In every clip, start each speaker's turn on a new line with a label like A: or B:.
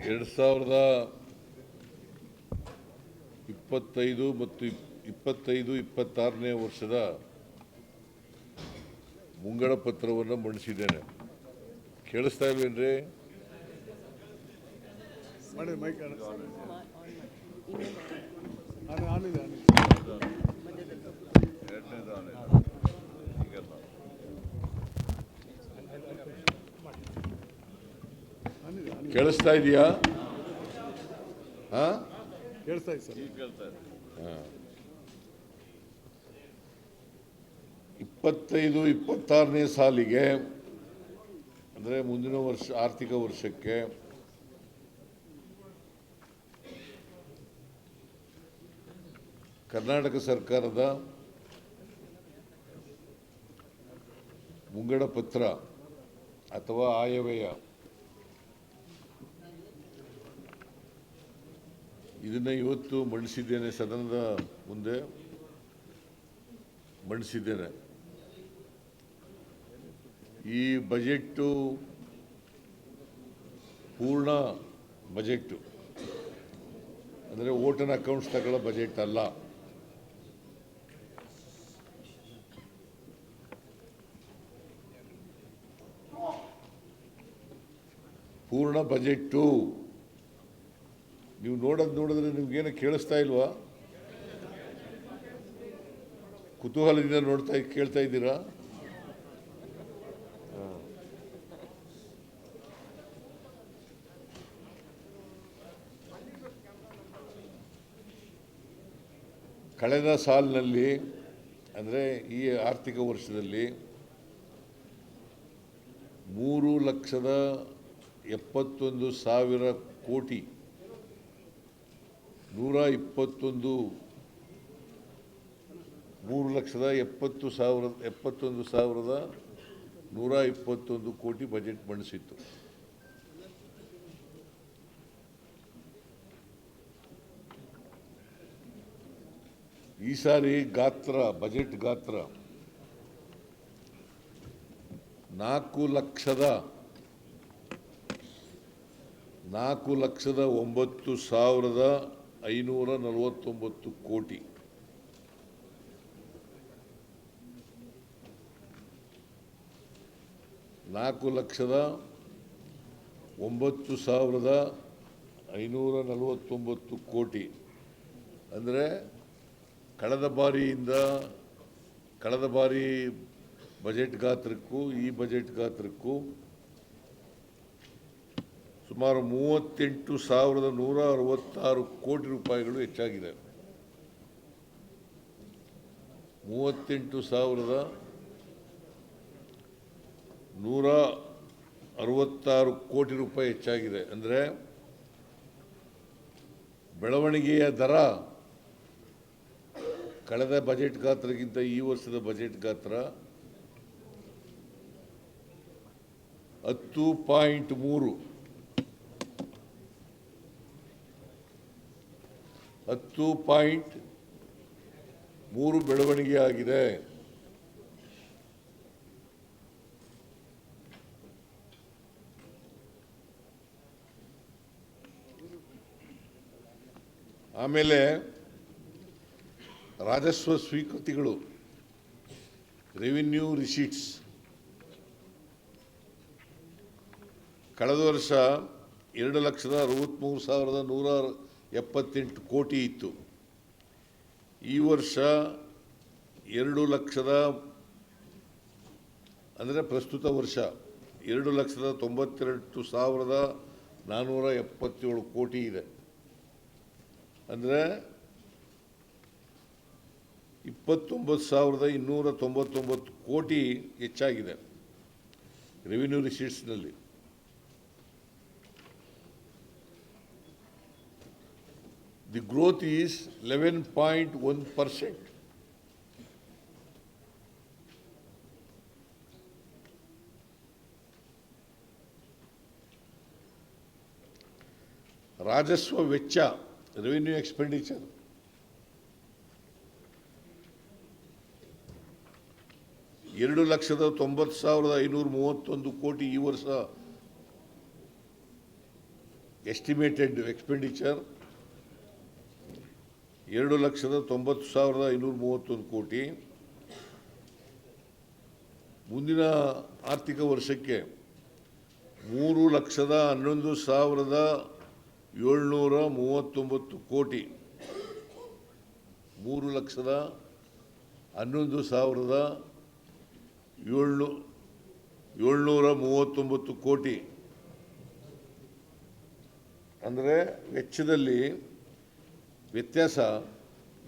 A: 2025 ಮತ್ತು 26ನೇ ವರ್ಷದ ಮುಂಗಡ ಪತ್ರವನ್ನು ಮಂಡಿಸಿದ್ದೇನೆ. ಕೇಳಿಸ್ತಾ ಇಲ್ವೇನ್ರಿ? ಕೇಳಿಸ್ತಾ ಇದೆಯಾ?
B: ಕೇಳಿಸ್ತಾ ಇದೆ ಸರ್.
A: 25-26ನೇ ಸಾಲಿಗೆ ಅಂದರೆ ಮುಂದಿನ ವರ್ಷ ಆರ್ಥಿಕ ವರ್ಷಕ್ಕೆ ಕರ್ನಾಟಕ ಸರ್ಕಾರದ ಮುಂಗಡ ಪತ್ರ ಅಥವಾ ಆಯವ್ಯಯ ಇದನ್ನು ಇವತ್ತು ಮಂಡಿಸಿದ್ದೇನೆ, ಸದನದ ಮುಂದೆ ಮಂಡಿಸಿದ್ದೇನೆ. ಈ ಬಜೆಟ್ಟು ಪೂರ್ಣ ಬಜೆಟ್ಟು ಅಂದರೆ ಓಟನ್ ಅಕೌಂಟ್ಸ್ ತಗೊಳ್ಳೋ ಬಜೆಟ್ ಅಲ್ಲ. ಪೂರ್ಣ ಬಜೆಟ್ಟು ನೀವು ನೋಡಿದ್ರೆ ನಿಮ್ಗೇನು ಕೇಳಿಸ್ತಾ ಇಲ್ವಾ? ಕುತೂಹಲದಿಂದ ಕೇಳ್ತಾ ಇದ್ದೀರಾ? ಕಳೆದ ಸಾಲಿನಲ್ಲಿ ಅಂದರೆ ಈ ಆರ್ಥಿಕ ವರ್ಷದಲ್ಲಿ 3,71,000 ಕೋಟಿ 3,71,121 ಕೋಟಿ ಬಜೆಟ್ ಮಂಡಿಸಿತ್ತು. ಈ ಸಾರಿ ಬಜೆಟ್ ಗಾತ್ರ 4,09,549 ಕೋಟಿ. $4,09,549 ಅಂದರೆ ಕಳೆದ ಬಾರಿ ಬಜೆಟ್ ಗಾತ್ರಕ್ಕೂ ಈ ಬಜೆಟ್ ಗಾತ್ರಕ್ಕೂ ಸುಮಾರು 38,166 ಕೋಟಿ ರೂಪಾಯಿಗಳು ಹೆಚ್ಚಾಗಿದೆ. 38,166 ಕೋಟಿ ರೂಪಾಯಿ ಹೆಚ್ಚಾಗಿದೆ. ಅಂದರೆ ಬೆಳವಣಿಗೆಯ ದರ ಕಳೆದ ಬಜೆಟ್ ಗಾತ್ರಕ್ಕಿಂತ ಈ ವರ್ಷದ ಬಜೆಟ್ ಗಾತ್ರ 10.3 ಬೆಳವಣಿಗೆ ಆಗಿದೆ. ಆಮೇಲೆ ರಾಜಸ್ವ ಸ್ವೀಕೃತಿಗಳು, ರೆವಿನ್ಯೂ ರಿಸೀಟ್ಸ್ ಕಳೆದ ವರ್ಷ 2,63,178 ಕೋಟಿ ಇತ್ತು. ಈ ವರ್ಷ 2 ಲಕ್ಷದ ಅಂದರೆ ಪ್ರಸ್ತುತ ವರ್ಷ 2,92,477 ಕೋಟಿ ಇದೆ. ಅಂದರೆ 29,299 ಕೋಟಿ ಹೆಚ್ಚಾಗಿದೆ ರೆವಿನ್ಯೂ ರಿಸೀಟ್ಸ್ನಲ್ಲಿ. The growth is 11.1%. ರಾಜಸ್ವ ವೆಚ್ಚ, ರೆವಿನ್ಯೂ ಎಕ್ಸ್ಪೆಂಡಿಚರ್ 2,90,531 ಕೋಟಿ ಈ ವರ್ಷ ಎಸ್ಟಿಮೇಟೆಡ್ ಎಕ್ಸ್ಪೆಂಡಿಚರ್ 2,90,531 ಕೋಟಿ. ಮುಂದಿನ ಆರ್ಥಿಕ ವರ್ಷಕ್ಕೆ 3,11,739 ಕೋಟಿ. 3,11,739 ಕೋಟಿ ಅಂದರೆ ವೆಚ್ಚದಲ್ಲಿ ವ್ಯತ್ಯಾಸ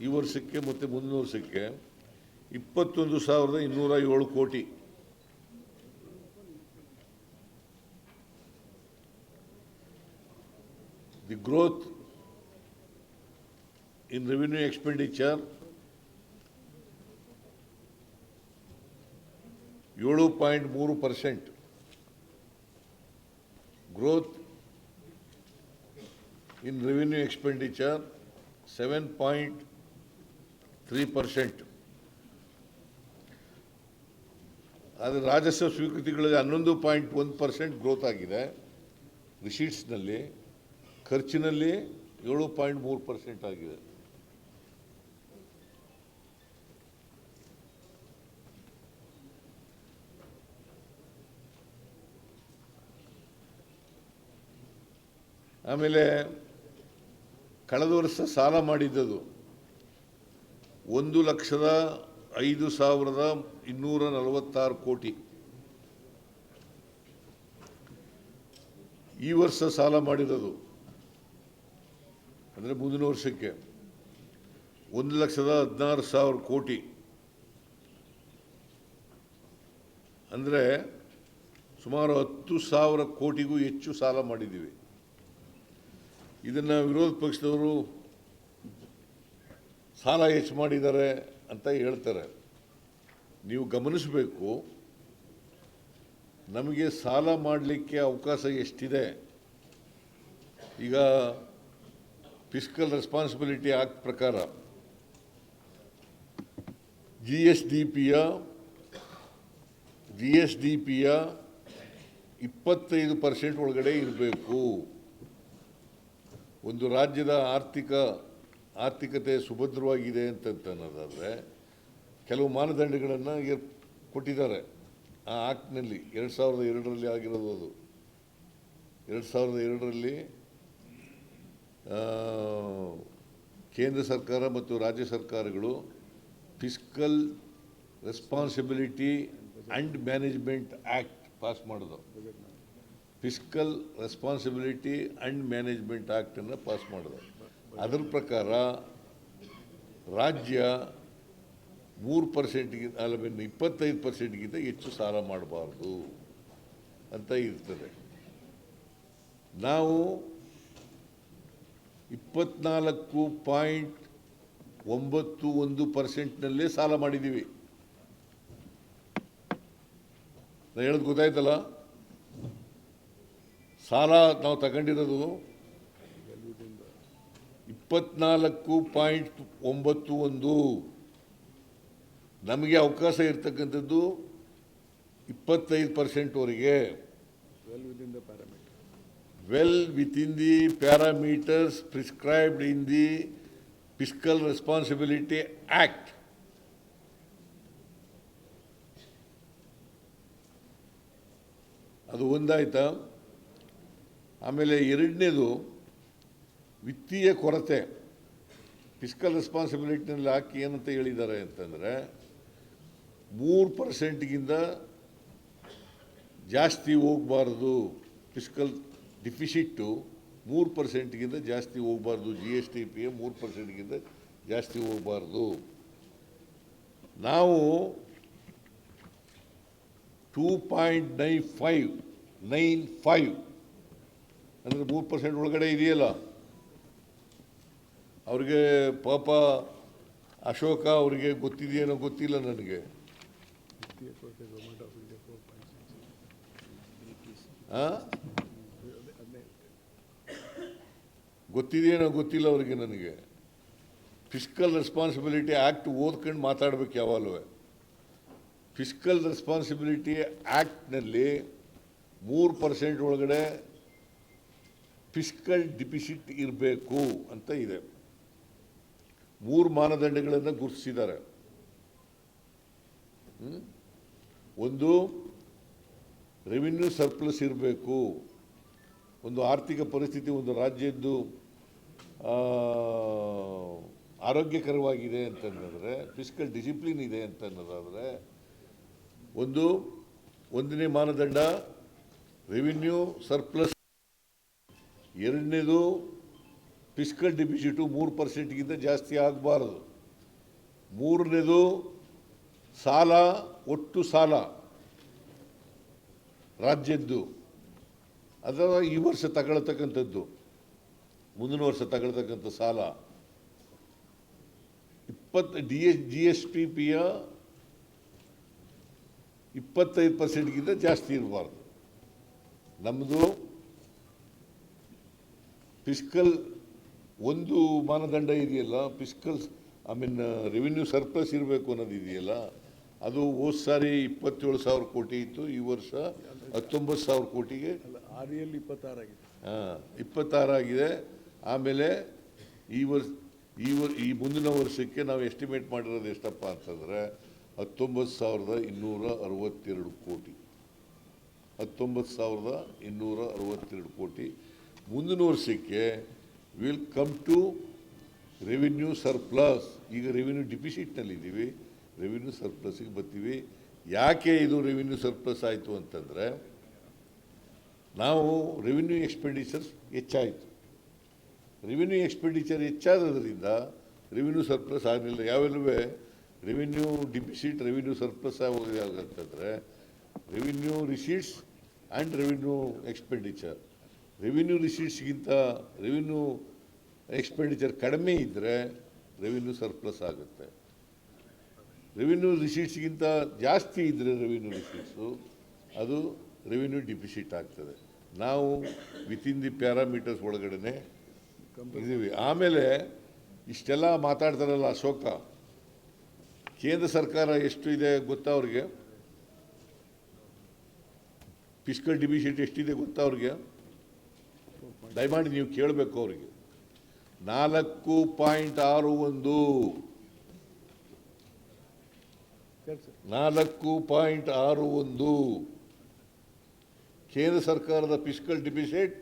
A: ಈ ವರ್ಷಕ್ಕೆ ಮತ್ತು ಮುಂದಿನ ವರ್ಷಕ್ಕೆ 21,207 ಕೋಟಿ. The growth in revenue expenditure 7.3%. Growth in revenue expenditure 7.3%. ಆದರೆ ರಾಜಸ್ವ ಸ್ವೀಕೃತಿಗಳಲ್ಲಿ 11.1% ಗ್ರೋತ್ ಆಗಿದೆ. ರಿಸೀಟ್ಸ್ನಲ್ಲಿ, ಖರ್ಚಿನಲ್ಲಿ 7.3% ಆಗಿದೆ. ಆಮೇಲೆ ಕಳೆದ ವರ್ಷ ಸಾಲ ಮಾಡಿದ್ದದು 1,05,246 ಕೋಟಿ. ಈ ವರ್ಷ ಸಾಲ ಮಾಡಿರೋದು ಅಂದರೆ ಮುಂದಿನ ವರ್ಷಕ್ಕೆ 1,16,000 ಕೋಟಿ. ಅಂದರೆ ಸುಮಾರು 10,000 ಕೋಟಿಗೂ ಹೆಚ್ಚು ಸಾಲ ಮಾಡಿದ್ದೀವಿ. ಇದನ್ನು ವಿರೋಧ ಪಕ್ಷದವರು ಸಾಲ ಹೆಚ್ಚು ಮಾಡಿದ್ದಾರೆ ಅಂತ ಹೇಳ್ತಾರೆ. ನೀವು ಗಮನಿಸಬೇಕು, ನಮಗೆ ಸಾಲ ಮಾಡಲಿಕ್ಕೆ ಅವಕಾಶ ಎಷ್ಟಿದೆ. ಈಗ ಫಿಸ್ಕಲ್ ರೆಸ್ಪಾನ್ಸಿಬಿಲಿಟಿ ಆಕ್ಟ್ ಪ್ರಕಾರ ಜಿ ಎಸ್ ಡಿ ಪಿಯ 25% ಒಳಗಡೆ ಇರಬೇಕು. ಒಂದು ರಾಜ್ಯದ ಆರ್ಥಿಕತೆ ಸುಭದ್ರವಾಗಿದೆ ಅಂತನ್ನೋದಾದರೆ ಕೆಲವು ಮಾನದಂಡಗಳನ್ನು ಕೊಟ್ಟಿದ್ದಾರೆ ಆ ಆಕ್ಟ್ನಲ್ಲಿ. 2002ರಲ್ಲಿ ಆಗಿರೋದು ಅದು. 2002ರಲ್ಲಿ ಕೇಂದ್ರ ಸರ್ಕಾರ ಮತ್ತು ರಾಜ್ಯ ಸರ್ಕಾರಗಳು fiscal responsibility and management act pass ಮಾಡಿದ್ರು. ಫಿಸ್ಕಲ್ ರೆಸ್ಪಾನ್ಸಿಬಿಲಿಟಿ ಆ್ಯಂಡ್ ಮ್ಯಾನೇಜ್ಮೆಂಟ್ ಆ್ಯಕ್ಟನ್ನು ಪಾಸ್ ಮಾಡಿದ್ರು. ಅದರ ಪ್ರಕಾರ ರಾಜ್ಯ 3%ಗಿಂತ 25%ಗಿಂತ ಹೆಚ್ಚು ಸಾಲ ಮಾಡಬಾರ್ದು ಅಂತ ಇರ್ತದೆ. ನಾವು 24.91%ನಲ್ಲೇ ಸಾಲ ಮಾಡಿದ್ದೀವಿ. ನಾನು ಹೇಳೋದು ಗೊತ್ತಾಯ್ತಲ್ಲ. ಸಾಲ ನಾವು ತಗೊಂಡಿರೋದು 24.91. ನಮಗೆ ಅವಕಾಶ ಇರ್ತಕ್ಕಂಥದ್ದು 25%ವರೆಗೆ. Well within the parameters prescribed in the fiscal responsibility act. ಅದು ಒಂದಾಯ್ತಾ. ಆಮೇಲೆ ಎರಡನೇದು ವಿತ್ತೀಯ ಕೊರತೆ. ಫಿಸ್ಕಲ್ ರೆಸ್ಪಾನ್ಸಿಬಿಲಿಟಿನಲ್ಲಿ ಹಾಕಿ ಏನಂತ ಹೇಳಿದ್ದಾರೆ ಅಂತಂದರೆ 3%ಗಿಂತ ಜಾಸ್ತಿ ಹೋಗಬಾರ್ದು. ಫಿಸ್ಕಲ್ ಡಿಫಿಸಿಟ್ಟು 3%ಗಿಂತ ಜಾಸ್ತಿ ಹೋಗಬಾರ್ದು. ಜಿ ಎಸ್ ಟಿ ಪಿಯ 3%ಗಿಂತ ಜಾಸ್ತಿ ಹೋಗಬಾರ್ದು. ನಾವು 2.95 ಅಂದರೆ 3% ಒಳಗಡೆ ಇದೆಯಲ್ಲ. ಅವ್ರಿಗೆ ಪಾಪ ಅಶೋಕ ಅವರಿಗೆ ಗೊತ್ತಿದೆಯೇನೋ ಗೊತ್ತಿಲ್ಲ ನನಗೆ. ಗೊತ್ತಿದೆಯೇನೋ ಗೊತ್ತಿಲ್ಲ ಅವರಿಗೆ ನನಗೆ. ಫಿಸ್ಕಲ್ ರೆಸ್ಪಾನ್ಸಿಬಿಲಿಟಿ ಆ್ಯಕ್ಟ್ ಓದ್ಕೊಂಡು ಮಾತಾಡಬೇಕು ಯಾವಾಗಲೂ. ಫಿಸ್ಕಲ್ ರೆಸ್ಪಾನ್ಸಿಬಿಲಿಟಿ ಆ್ಯಕ್ಟ್ನಲ್ಲಿ 3% ಒಳಗಡೆ ಫಿಸ್ಕಲ್ ಡಿಫಿಸಿಟ್ ಇರಬೇಕು ಅಂತ ಇದೆ. 3 ಮಾನದಂಡಗಳನ್ನು ಗುರುತಿಸಿದ್ದಾರೆ. ಒಂದು, ರೆವಿನ್ಯೂ ಸರ್ಪ್ಲಸ್ ಇರಬೇಕು. ಒಂದು ಆರ್ಥಿಕ ಪರಿಸ್ಥಿತಿ ಒಂದು ರಾಜ್ಯದ್ದು ಆರೋಗ್ಯಕರವಾಗಿದೆ ಅಂತಂದರೆ, ಫಿಸ್ಕಲ್ ಡಿಸಿಪ್ಲಿನ್ ಇದೆ ಅಂತನ್ನೋದಾದರೆ ಒಂದನೇ ಮಾನದಂಡ ರೆವಿನ್ಯೂ ಸರ್ಪ್ಲಸ್. ಎರಡನೇದು ಫಿಸ್ಕಲ್ ಡಿಫಿಸಿಟು 3%ಗಿಂತ ಜಾಸ್ತಿ ಆಗಬಾರದು. ಮೂರನೇದು ಸಾಲ, ಒಟ್ಟು ಸಾಲ ರಾಜ್ಯದ್ದು ಅಥವಾ ಈ ವರ್ಷ ತಗೊಳ್ತಕ್ಕಂಥದ್ದು, ಮುಂದಿನ ವರ್ಷ ತಗೊಳ್ತಕ್ಕಂಥ ಸಾಲ GSTPಯ 25%ಗಿಂತ ಜಾಸ್ತಿ ಇರಬಾರ್ದು. ನಮ್ಮದು ಫಿಸ್ಕಲ್ ಒಂದು ಮಾನದಂಡ ಇದೆಯಲ್ಲ, ಫಿಸ್ಕಲ್ ರೆವಿನ್ಯೂ ಸರ್ಪ್ಲಸ್ ಇರಬೇಕು ಅನ್ನೋದು ಇದೆಯಲ್ಲ, ಅದು ಹೋದ ಸಾರಿ 27,000 ಕೋಟಿ ಇತ್ತು. ಈ ವರ್ಷ 19,000 ಕೋಟಿಗೆ 26 ಆಗಿದೆ. ಆಮೇಲೆ ಈ ಮುಂದಿನ ವರ್ಷಕ್ಕೆ ನಾವು ಎಸ್ಟಿಮೇಟ್ ಮಾಡಿರೋದು ಎಷ್ಟಪ್ಪ ಅಂತಂದರೆ 19,262 ಕೋಟಿ. 19,262 ಕೋಟಿ. ಮುಂದಿನ ವರ್ಷಕ್ಕೆ will come to revenue surplus. ಈಗ ರೆವಿನ್ಯೂ ಡಿಫಿಸಿಟ್ನಲ್ಲಿದ್ದೀವಿ, ರೆವಿನ್ಯೂ ಸರ್ಪ್ಲಸ್ಗೆ ಬರ್ತೀವಿ. ಯಾಕೆ ಇದು ರೆವಿನ್ಯೂ ಸರ್ಪ್ಲಸ್ ಆಯಿತು ಅಂತಂದರೆ, ನಾವು ರೆವಿನ್ಯೂ ಎಕ್ಸ್ಪೆಂಡಿಚರ್ಸ್ ಹೆಚ್ಚಾಯಿತು. ರೆವಿನ್ಯೂ ಎಕ್ಸ್ಪೆಂಡಿಚರ್ ಹೆಚ್ಚಾದ್ರಿಂದ ರೆವಿನ್ಯೂ ಸರ್ಪ್ಲಸ್ ಆಗಲಿಲ್ಲ. ಯಾವೆಲ್ಲವೇ ರೆವಿನ್ಯೂ ಡಿಫಿಸಿಟ್, ರೆವಿನ್ಯೂ ಸರ್ಪ್ಲಸ್ ಆಗೋದಂತಂದರೆ revenue receipts and revenue expenditure. Revenue ರಿಸೀಟ್ಸ್ಗಿಂತ ರೆವಿನ್ಯೂ ಎಕ್ಸ್ಪೆಂಡಿಚರ್ ಕಡಿಮೆ ಇದ್ದರೆ ರೆವಿನ್ಯೂ ಸರ್ಪ್ಲಸ್ ಆಗುತ್ತೆ. ರೆವಿನ್ಯೂ ರಿಸೀಟ್ಸ್ಗಿಂತ ಜಾಸ್ತಿ ಇದ್ದರೆ ರೆವಿನ್ಯೂ ರಿಸೀಟ್ಸು ಅದು ರೆವಿನ್ಯೂ ಡಿಫಿಸಿಟ್ ಆಗ್ತದೆ. ನಾವು ವಿತಿನ್ ದಿ ಪ್ಯಾರಾಮೀಟರ್ಸ್ ಒಳಗಡೆ ಇದ್ದೀವಿ. ಆಮೇಲೆ ಇಷ್ಟೆಲ್ಲ ಮಾತಾಡ್ತಾರಲ್ಲ ಅಶೋಕ, ಕೇಂದ್ರ ಸರ್ಕಾರ ಎಷ್ಟು ಇದೆ ಗೊತ್ತಾ ಅವ್ರಿಗೆ? ಫಿಸ್ಕಲ್ ಡಿಫಿಸಿಟ್ ಎಷ್ಟಿದೆ ಗೊತ್ತಾ ಅವ್ರಿಗೆ? ದಯಮಾಡಿ ನೀವು ಕೇಳಬೇಕು ಅವರಿಗೆ. 4.61 4.61. ಕೇಂದ್ರ ಸರ್ಕಾರದ ಫಿಸ್ಕಲ್ ಡಿಫಿಸಿಟ್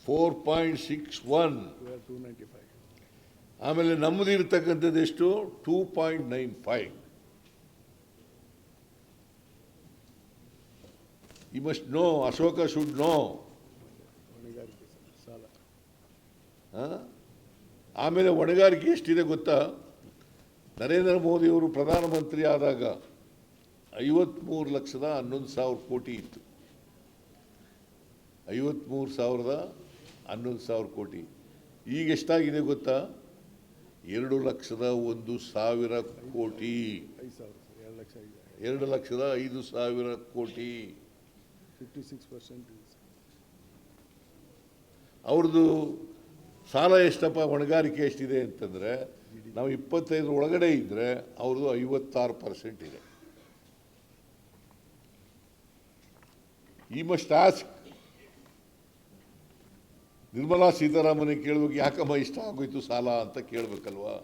A: 4.61. ಆಮೇಲೆ ನಮ್ಮದು ಇರ್ತಕ್ಕಂಥದ್ದು ಎಷ್ಟು? 2.95. You must know, Ashoka should know. ಆಮೇಲೆ ಹೊಣೆಗಾರಿಕೆ ಎಷ್ಟಿದೆ ಗೊತ್ತಾ? ನರೇಂದ್ರ ಮೋದಿಯವರು ಪ್ರಧಾನಮಂತ್ರಿ ಆದಾಗ 53,11,000 ಕೋಟಿ ಇತ್ತು. 53,11,000 ಕೋಟಿ. ಈಗ ಎಷ್ಟಾಗಿದೆ ಗೊತ್ತಾ? 2,01,000 ಕೋಟಿ. 2,05,000 ಕೋಟಿ.
B: 56%.
A: ಅವ್ರದ್ದು ಸಾಲ ಎಷ್ಟಪ್ಪ, ಹೊಣೆಗಾರಿಕೆ ಎಷ್ಟಿದೆ ಅಂತಂದರೆ, ನಾವು 25 ಒಳಗಡೆ ಇದ್ದರೆ ಅವ್ರದ್ದು 56% ಇದೆ. ಈ ಮಸ್ಟ್ ಆಸ್ಕ್. ನಿರ್ಮಲಾ ಸೀತಾರಾಮನ್ ಕೇಳಬೇಕು, ಯಾಕಮ್ಮ ಇಷ್ಟ ಆಗೋಯ್ತು ಸಾಲ ಅಂತ ಕೇಳಬೇಕಲ್ವಾ?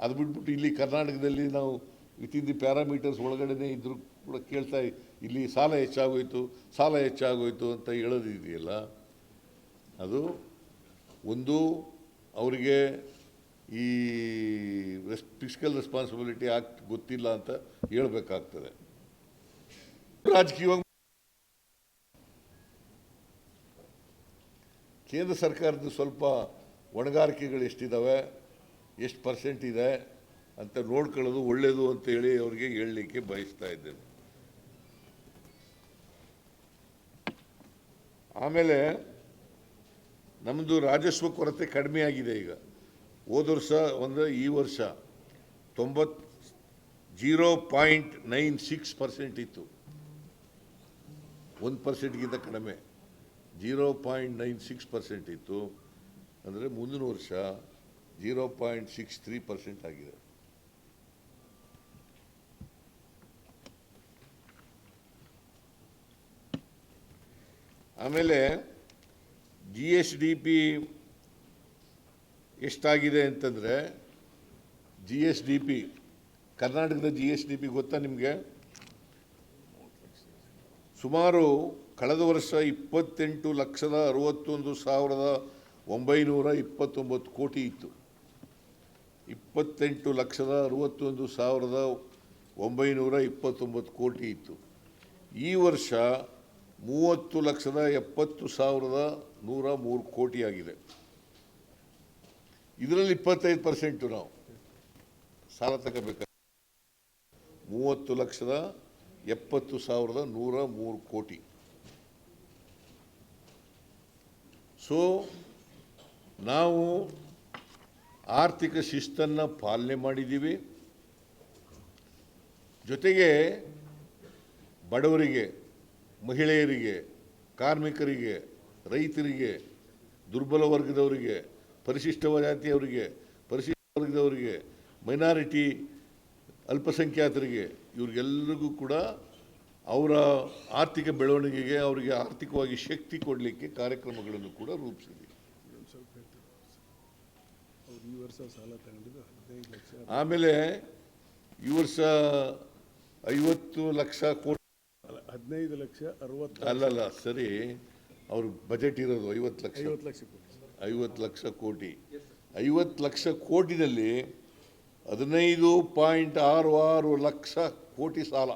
A: ಅದು ಬಿಟ್ಬಿಟ್ಟು ಇಲ್ಲಿ ಕರ್ನಾಟಕದಲ್ಲಿ ನಾವು ವಿತಿನ್ ದಿ ಪ್ಯಾರಾಮೀಟರ್ಸ್ ಒಳಗಡೆ ಇದ್ರೂ ಕೂಡ ಕೇಳ್ತಾ ಇಲ್ಲಿ ಸಾಲ ಹೆಚ್ಚಾಗೋಯ್ತು ಅಂತ ಹೇಳೋದಿದೆಯಲ್ಲ, ಅದು ಒಂದು ಅವರಿಗೆ ಈ ಫಿಸ್ಕಲ್ ರೆಸ್ಪಾನ್ಸಿಬಿಲಿಟಿ ಆಕ್ಟ್ ಗೊತ್ತಿಲ್ಲ ಅಂತ ಹೇಳಬೇಕಾಗ್ತದೆ. ರಾಜಕೀಯವಾಗಿ ಕೇಂದ್ರ ಸರ್ಕಾರದ ಸ್ವಲ್ಪ ಹೊಣೆಗಾರಿಕೆಗಳು ಎಷ್ಟಿದ್ದಾವೆ, ಎಷ್ಟು ಪರ್ಸೆಂಟ್ ಇದೆ ಅಂತ ನೋಡ್ಕೊಳ್ಳೋದು ಒಳ್ಳೆಯದು ಅಂತೇಳಿ ಅವರಿಗೆ ಹೇಳಲಿಕ್ಕೆ ಬಯಸ್ತಾ ಇದ್ದೇನೆ. ಆಮೇಲೆ ನಮ್ಮದು ರಾಜಸ್ವ ಕೊರತೆ ಕಡಿಮೆ ಆಗಿದೆ. ಈಗ ಹೋದ ವರ್ಷ ಈ ವರ್ಷ 0.96% ಇತ್ತು. 1%ಗಿಂತ ಕಡಿಮೆ 0.96% ಇತ್ತು. ಅಂದರೆ ಮುಂದಿನ ವರ್ಷ 0.63% ಆಗಿದೆ. ಆಮೇಲೆ GSDP ಎಷ್ಟಾಗಿದೆ ಅಂತಂದರೆ GSDP ಕರ್ನಾಟಕದ GSDP ಗೊತ್ತಾ ನಿಮಗೆ? ಸುಮಾರು ಕಳೆದ ವರ್ಷ 28,61,929 ಕೋಟಿ ಇತ್ತು. 28,61,929 ಕೋಟಿ ಇತ್ತು. ಈ ವರ್ಷ 30,70,103 ಕೋಟಿ ಆಗಿದೆ. ಇದರಲ್ಲಿ 25% ನಾವು ಸಾಲ ತಗೋಬೇಕಾದ್ರೆ 30,70,103 ಕೋಟಿ. ಸೊ ನಾವು ಆರ್ಥಿಕ ಶಿಸ್ತನ್ನು ಪಾಲನೆ ಮಾಡಿದ್ದೀವಿ. ಜೊತೆಗೆ ಬಡವರಿಗೆ, ಮಹಿಳೆಯರಿಗೆ, ಕಾರ್ಮಿಕರಿಗೆ, ರೈತರಿಗೆ, ದುರ್ಬಲ ವರ್ಗದವರಿಗೆ, ಪರಿಶಿಷ್ಟ ಜಾತಿಯವರಿಗೆ, ಪರಿಶಿಷ್ಟ ವರ್ಗದವರಿಗೆ, ಮೈನಾರಿಟಿ ಅಲ್ಪಸಂಖ್ಯಾತರಿಗೆ, ಇವ್ರಿಗೆಲ್ಲರಿಗೂ ಕೂಡ ಅವರ ಆರ್ಥಿಕ ಬೆಳವಣಿಗೆಗೆ, ಅವರಿಗೆ ಆರ್ಥಿಕವಾಗಿ ಶಕ್ತಿ ಕೊಡಲಿಕ್ಕೆ ಕಾರ್ಯಕ್ರಮಗಳನ್ನು ಕೂಡ ರೂಪಿಸಿದ್ದೀವಿ. ಆಮೇಲೆ ಈ ವರ್ಷ 50 ಲಕ್ಷ ಕೋಟಿ,
B: 15 ಲಕ್ಷ 60
A: ಅಲ್ಲಲ್ಲ ಸರಿ, ಅವ್ರ ಬಜೆಟ್ ಇರೋದು 50 ಲಕ್ಷ ಕೋಟಿ. 50 ಲಕ್ಷ ಕೋಟಿನಲ್ಲಿ 15.66 ಲಕ್ಷ ಕೋಟಿ ಸಾಲ.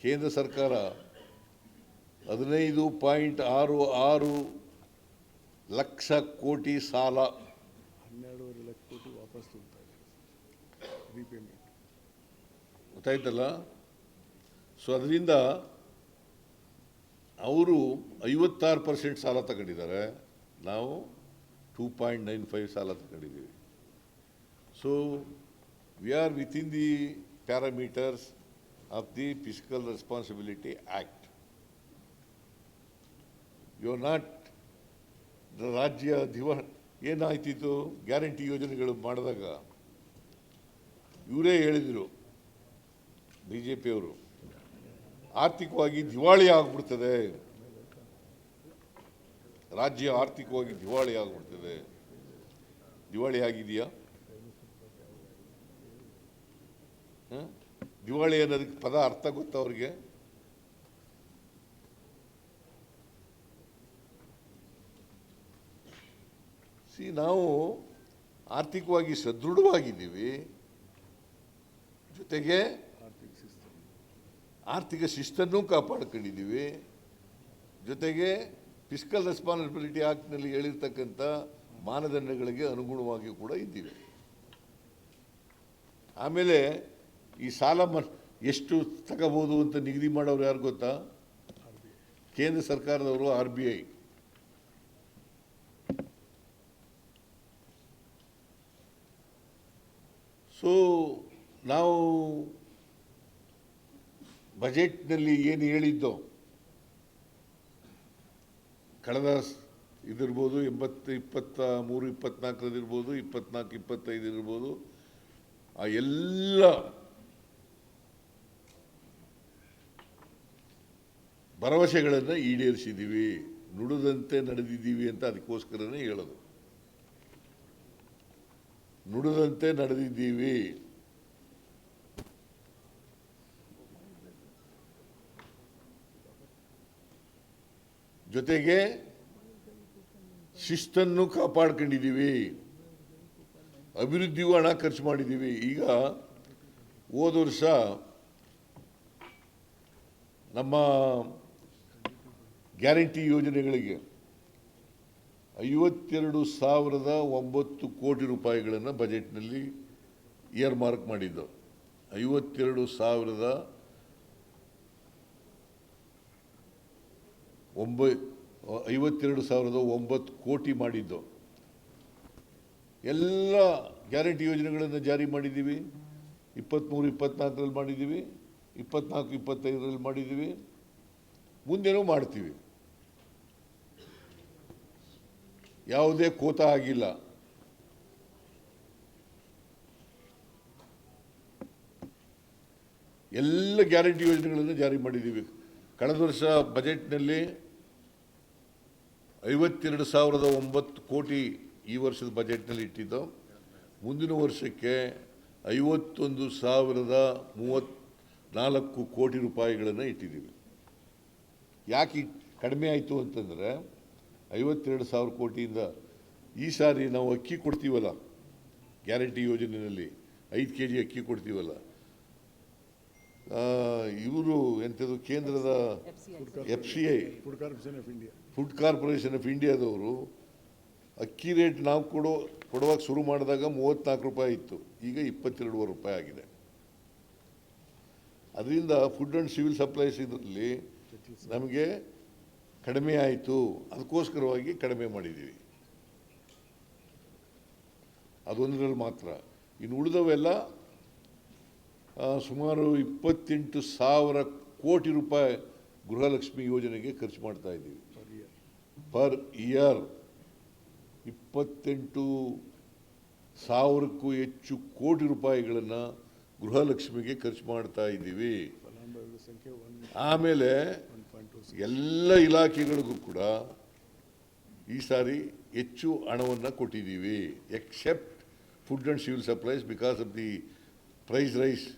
A: ಕೇಂದ್ರ ಸರ್ಕಾರ 15.66 ಲಕ್ಷ ಕೋಟಿ ಸಾಲ,
B: 12.5 ಲಕ್ಷ ಕೋಟಿ ವಾಪಸ್ ತುಂಬ್ತಾ ಇದೆ ರೀಪೇಮೆಂಟ್.
A: ಗೊತ್ತಾಯ್ತಲ್ಲ? ಸೊ ಅದರಿಂದ ಅವರು 56% ಸಾಲ ತಗೊಂಡಿದ್ದಾರೆ, ನಾವು 2.95 ಸಾಲ ತಗೊಂಡಿದ್ದೀವಿ. So we are within the parameters of the fiscal responsibility act. You are not ರಾಜ್ಯ ಏನಾಯ್ತಿತ್ತು, ಗ್ಯಾರಂಟಿ ಯೋಜನೆಗಳು ಮಾಡಿದಾಗ ಇವರೇ ಹೇಳಿದರು, BJP ಅವರು, ಆರ್ಥಿಕವಾಗಿ ದಿವಾಳಿ ಆಗಿಬಿಡ್ತದೆ, ರಾಜ್ಯ ಆರ್ಥಿಕವಾಗಿ ದಿವಾಳಿ ಆಗಿಬಿಡ್ತದೆ. ದಿವಾಳಿ ಆಗಿದೆಯಾ? ದಿವಾಳಿ ಅನ್ನೋದಕ್ಕೆ ಪದ ಅರ್ಥ ಗೊತ್ತಾ ಅವ್ರಿಗೆ? ನಾವು ಆರ್ಥಿಕವಾಗಿ ಸದೃಢವಾಗಿದ್ದೀವಿ, ಜೊತೆಗೆ ಆರ್ಥಿಕ ಶಿಸ್ತನ್ನು ಕಾಪಾಡ್ಕೊಂಡಿದ್ದೀವಿ, ಜೊತೆಗೆ ಫಿಸ್ಕಲ್ ರೆಸ್ಪಾನ್ಸಿಬಿಲಿಟಿ ಆ್ಯಕ್ಟ್ನಲ್ಲಿ ಹೇಳಿರ್ತಕ್ಕಂಥ ಮಾನದಂಡಗಳಿಗೆ ಅನುಗುಣವಾಗಿ ಕೂಡ ಇದ್ದೀವಿ. ಆಮೇಲೆ ಈ ಸಾಲ ಎಷ್ಟು ತಗೋಬೋದು ಅಂತ ನಿಗದಿ ಮಾಡೋರು ಯಾರು ಗೊತ್ತಾ? ಕೇಂದ್ರ ಸರ್ಕಾರದವರು, RBI. ಸೊ ನಾವು ಬಜೆಟ್ನಲ್ಲಿ ಏನು ಹೇಳಿದ್ದೋ, ಕಳೆದ ಇದಿರ್ಬೋದು 23-24 ಇರ್ಬೋದು, 24-25 ಇರ್ಬೋದು, ಆ ಎಲ್ಲ ಭರವಸೆಗಳನ್ನು ಈಡೇರಿಸಿದ್ದೀವಿ, ನುಡಿದಂತೆ ನಡೆದಿದ್ದೀವಿ ಅಂತ ಅದಕ್ಕೋಸ್ಕರನೇ ಹೇಳೋದು. ನುಡಿದಂತೆ ನಡೆದಿದ್ದೀವಿ. ಜೊತೆಗೆ ಶಿಸ್ತನ್ನು ಕಾಪಾಡ್ಕೊಂಡಿದ್ದೀವಿ, ಅಭಿವೃದ್ಧಿಗೂ ಹಣ ಖರ್ಚು ಮಾಡಿದ್ದೀವಿ. ಈಗ ಹೋದ ವರ್ಷ ನಮ್ಮ ಗ್ಯಾರಂಟಿ ಯೋಜನೆಗಳಿಗೆ 52,009 ಕೋಟಿ ರೂಪಾಯಿಗಳನ್ನು ಬಜೆಟ್ನಲ್ಲಿ ಇಯರ್ ಮಾರ್ಕ್ ಮಾಡಿದ್ದು. 52,009 ಕೋಟಿ ಮಾಡಿದ್ದು. ಎಲ್ಲ ಗ್ಯಾರಂಟಿ ಯೋಜನೆಗಳನ್ನು ಜಾರಿ ಮಾಡಿದ್ದೀವಿ. 23-24ರಲ್ಲಿ ಮಾಡಿದ್ದೀವಿ, 24-25ರಲ್ಲಿ ಮಾಡಿದ್ದೀವಿ, ಮುಂದೇನೂ ಮಾಡ್ತೀವಿ. ಯಾವುದೇ ಕೋತ ಆಗಿಲ್ಲ. ಎಲ್ಲ ಗ್ಯಾರಂಟಿ ಯೋಜನೆಗಳನ್ನು ಜಾರಿ ಮಾಡಿದ್ದೀವಿ. ಕಳೆದ ವರ್ಷ ಬಜೆಟ್ನಲ್ಲಿ 52,009 ಕೋಟಿ ಈ ವರ್ಷದ ಬಜೆಟ್ನಲ್ಲಿ ಇಟ್ಟಿದ್ದು. ಮುಂದಿನ ವರ್ಷಕ್ಕೆ 51,034 ಕೋಟಿ ರೂಪಾಯಿಗಳನ್ನು ಇಟ್ಟಿದ್ದೀವಿ. ಯಾಕೆ ಕಡಿಮೆ ಆಯಿತು ಅಂತಂದರೆ 52,000 ಕೋಟಿಯಿಂದ ಈ ಸಾರಿ ನಾವು ಅಕ್ಕಿ ಕೊಡ್ತೀವಲ್ಲ, ಗ್ಯಾರಂಟಿ ಯೋಜನೆಯಲ್ಲಿ 5 kg ಅಕ್ಕಿ ಕೊಡ್ತೀವಲ್ಲ, ಇವರು ಎಂಥದ್ದು ಕೇಂದ್ರದ FCI
B: food corporation of India
A: food corporation of ಇಂಡಿಯಾದವರು ಅಕ್ಕಿ ರೇಟ್ ನಾವು ಕೊಡುವಾಗ ಶುರು ಮಾಡಿದಾಗ 34 ರೂಪಾಯಿ ಇತ್ತು, ಈಗ 22 ರೂಪಾಯಿ ಆಗಿದೆ. ಅದರಿಂದ ಫುಡ್ ಆ್ಯಂಡ್ ಸಿವಿಲ್ ಸಪ್ಲೈಸ್ ಇದರಲ್ಲಿ ನಮಗೆ ಕಡಿಮೆ ಆಯಿತು, ಅದಕ್ಕೋಸ್ಕರವಾಗಿ ಕಡಿಮೆ ಮಾಡಿದ್ದೀವಿ. ಅದೊಂದರಲ್ಲಿ ಮಾತ್ರ. ಇನ್ನು ಉಳಿದವೆಲ್ಲ ಸುಮಾರು 28,000 ಕೋಟಿ ರೂಪಾಯಿ ಗೃಹಲಕ್ಷ್ಮಿ ಯೋಜನೆಗೆ ಖರ್ಚು ಮಾಡ್ತಾ ಇದ್ದೀವಿ ಪರ್ ಇಯರ್. 28,000ಕ್ಕೂ ಹೆಚ್ಚು ಕೋಟಿ ರೂಪಾಯಿಗಳನ್ನು ಗೃಹಲಕ್ಷ್ಮಿಗೆ ಖರ್ಚು ಮಾಡ್ತಾ ಇದ್ದೀವಿ.
B: ಫಲಾನುಭವಿಗಳ ಸಂಖ್ಯೆ
A: ಆಮೇಲೆ
B: 1.2
A: ಎಲ್ಲ ಇಲಾಖೆಗಳಿಗೂ ಕೂಡ ಈ ಸಾರಿ ಹೆಚ್ಚು ಹಣವನ್ನು ಕೊಟ್ಟಿದ್ದೀವಿ, except food and civil supplies because of the price rise.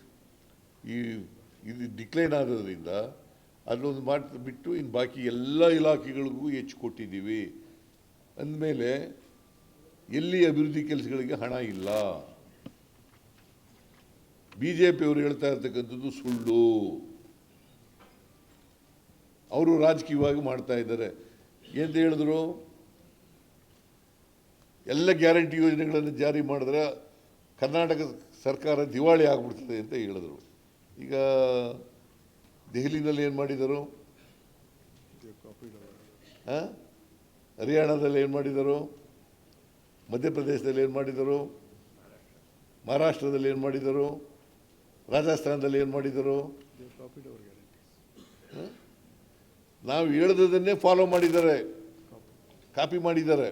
A: ಇದು ಡಿಕ್ಲೈನ್ ಆಗೋದ್ರಿಂದ ಅದೊಂದು ಮಾತು ಬಿಟ್ಟು ಇನ್ನು ಬಾಕಿ ಎಲ್ಲ ಇಲಾಖೆಗಳಿಗೂ ಹೆಚ್ಚು ಕೊಟ್ಟಿದ್ದೀವಿ. ಅಂದಮೇಲೆ ಎಲ್ಲಿ ಅಭಿವೃದ್ಧಿ ಕೆಲಸಗಳಿಗೆ ಹಣ ಇಲ್ಲ. BJPಯವರು ಹೇಳ್ತಾ ಇರ್ತಕ್ಕಂಥದ್ದು ಸುಳ್ಳು. ಅವರು ರಾಜಕೀಯವಾಗಿ ಮಾಡ್ತಾ ಇದ್ದಾರೆ. ಏನಂತ ಹೇಳಿದ್ರು, ಎಲ್ಲ ಗ್ಯಾರಂಟಿ ಯೋಜನೆಗಳನ್ನು ಜಾರಿ ಮಾಡಿದ್ರೆ ಕರ್ನಾಟಕ ಸರ್ಕಾರ ದಿವಾಳಿ ಆಗಿಬಿಡ್ತದೆ ಅಂತ ಹೇಳಿದ್ರು. ಈಗ ದೆಹಲಿನಲ್ಲಿ ಏನು ಮಾಡಿದರು, ಹರಿಯಾಣದಲ್ಲಿ ಏನು ಮಾಡಿದರು, ಮಧ್ಯಪ್ರದೇಶದಲ್ಲಿ ಏನು ಮಾಡಿದರು, ಮಹಾರಾಷ್ಟ್ರದಲ್ಲಿ ಏನು ಮಾಡಿದರು, ರಾಜಸ್ಥಾನದಲ್ಲಿ ಏನು ಮಾಡಿದರು. ನಾವು ಹೇಳಿದ್ದನ್ನೇ ಫಾಲೋ ಮಾಡಿದ್ದಾರೆ, ಕಾಪಿ ಮಾಡಿದ್ದಾರೆ.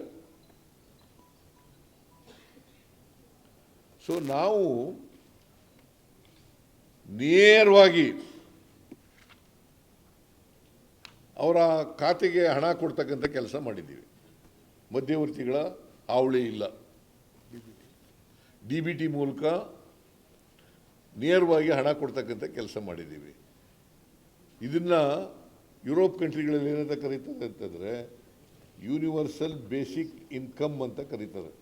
A: ಸೊ ನಾವು ನೇರವಾಗಿ ಅವರ ಖಾತೆಗೆ ಹಣ ಕೊಡ್ತಕ್ಕಂಥ ಕೆಲಸ ಮಾಡಿದ್ದೀವಿ. ಮಧ್ಯವರ್ತಿಗಳ ಹಾವಳಿ ಇಲ್ಲ. DBT ಮೂಲಕ ನೇರವಾಗಿ ಹಣ ಕೊಡ್ತಕ್ಕಂಥ ಕೆಲಸ ಮಾಡಿದ್ದೀವಿ. ಇದನ್ನು ಯುರೋಪ್ ಕಂಟ್ರಿಗಳಲ್ಲಿ ಏನಂತ ಕರೀತಾರೆ ಅಂತಂದರೆ ಯೂನಿವರ್ಸಲ್ ಬೇಸಿಕ್ ಇನ್ಕಮ್ ಅಂತ ಕರೀತಾರೆ.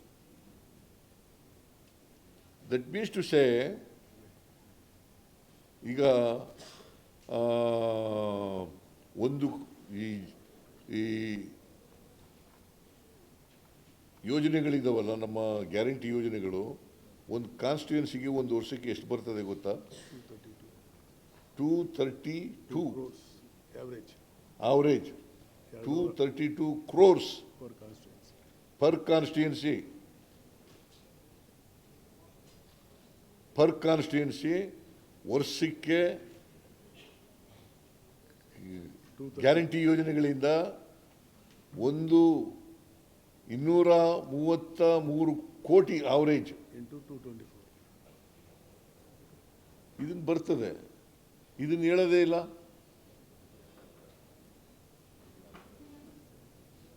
A: ದಟ್ ಮೀನ್ಸ್ ಟು ಸೇ, ಈಗ ಒಂದು ಈ ಯೋಜನೆಗಳಿದ್ದಾವಲ್ಲ, ನಮ್ಮ ಗ್ಯಾರಂಟಿ ಯೋಜನೆಗಳು, ಒಂದು ಕಾನ್ಸ್ಟಿಟ್ಯೂನ್ಸಿಗೆ ಒಂದು ವರ್ಷಕ್ಕೆ ಎಷ್ಟು ಬರ್ತದೆ ಗೊತ್ತಾ? 232 ಆವರೇಜ್ 232 crores per constituency. ವರ್ಷಕ್ಕೆ ಗ್ಯಾರಂಟಿ ಯೋಜನೆಗಳಿಂದ 233 ಕೋಟಿ ಆವರೇಜ್ ಇದನ್ನು ಬರ್ತದೆ. ಇದನ್ನು ಹೇಳೋದೇ ಇಲ್ಲ.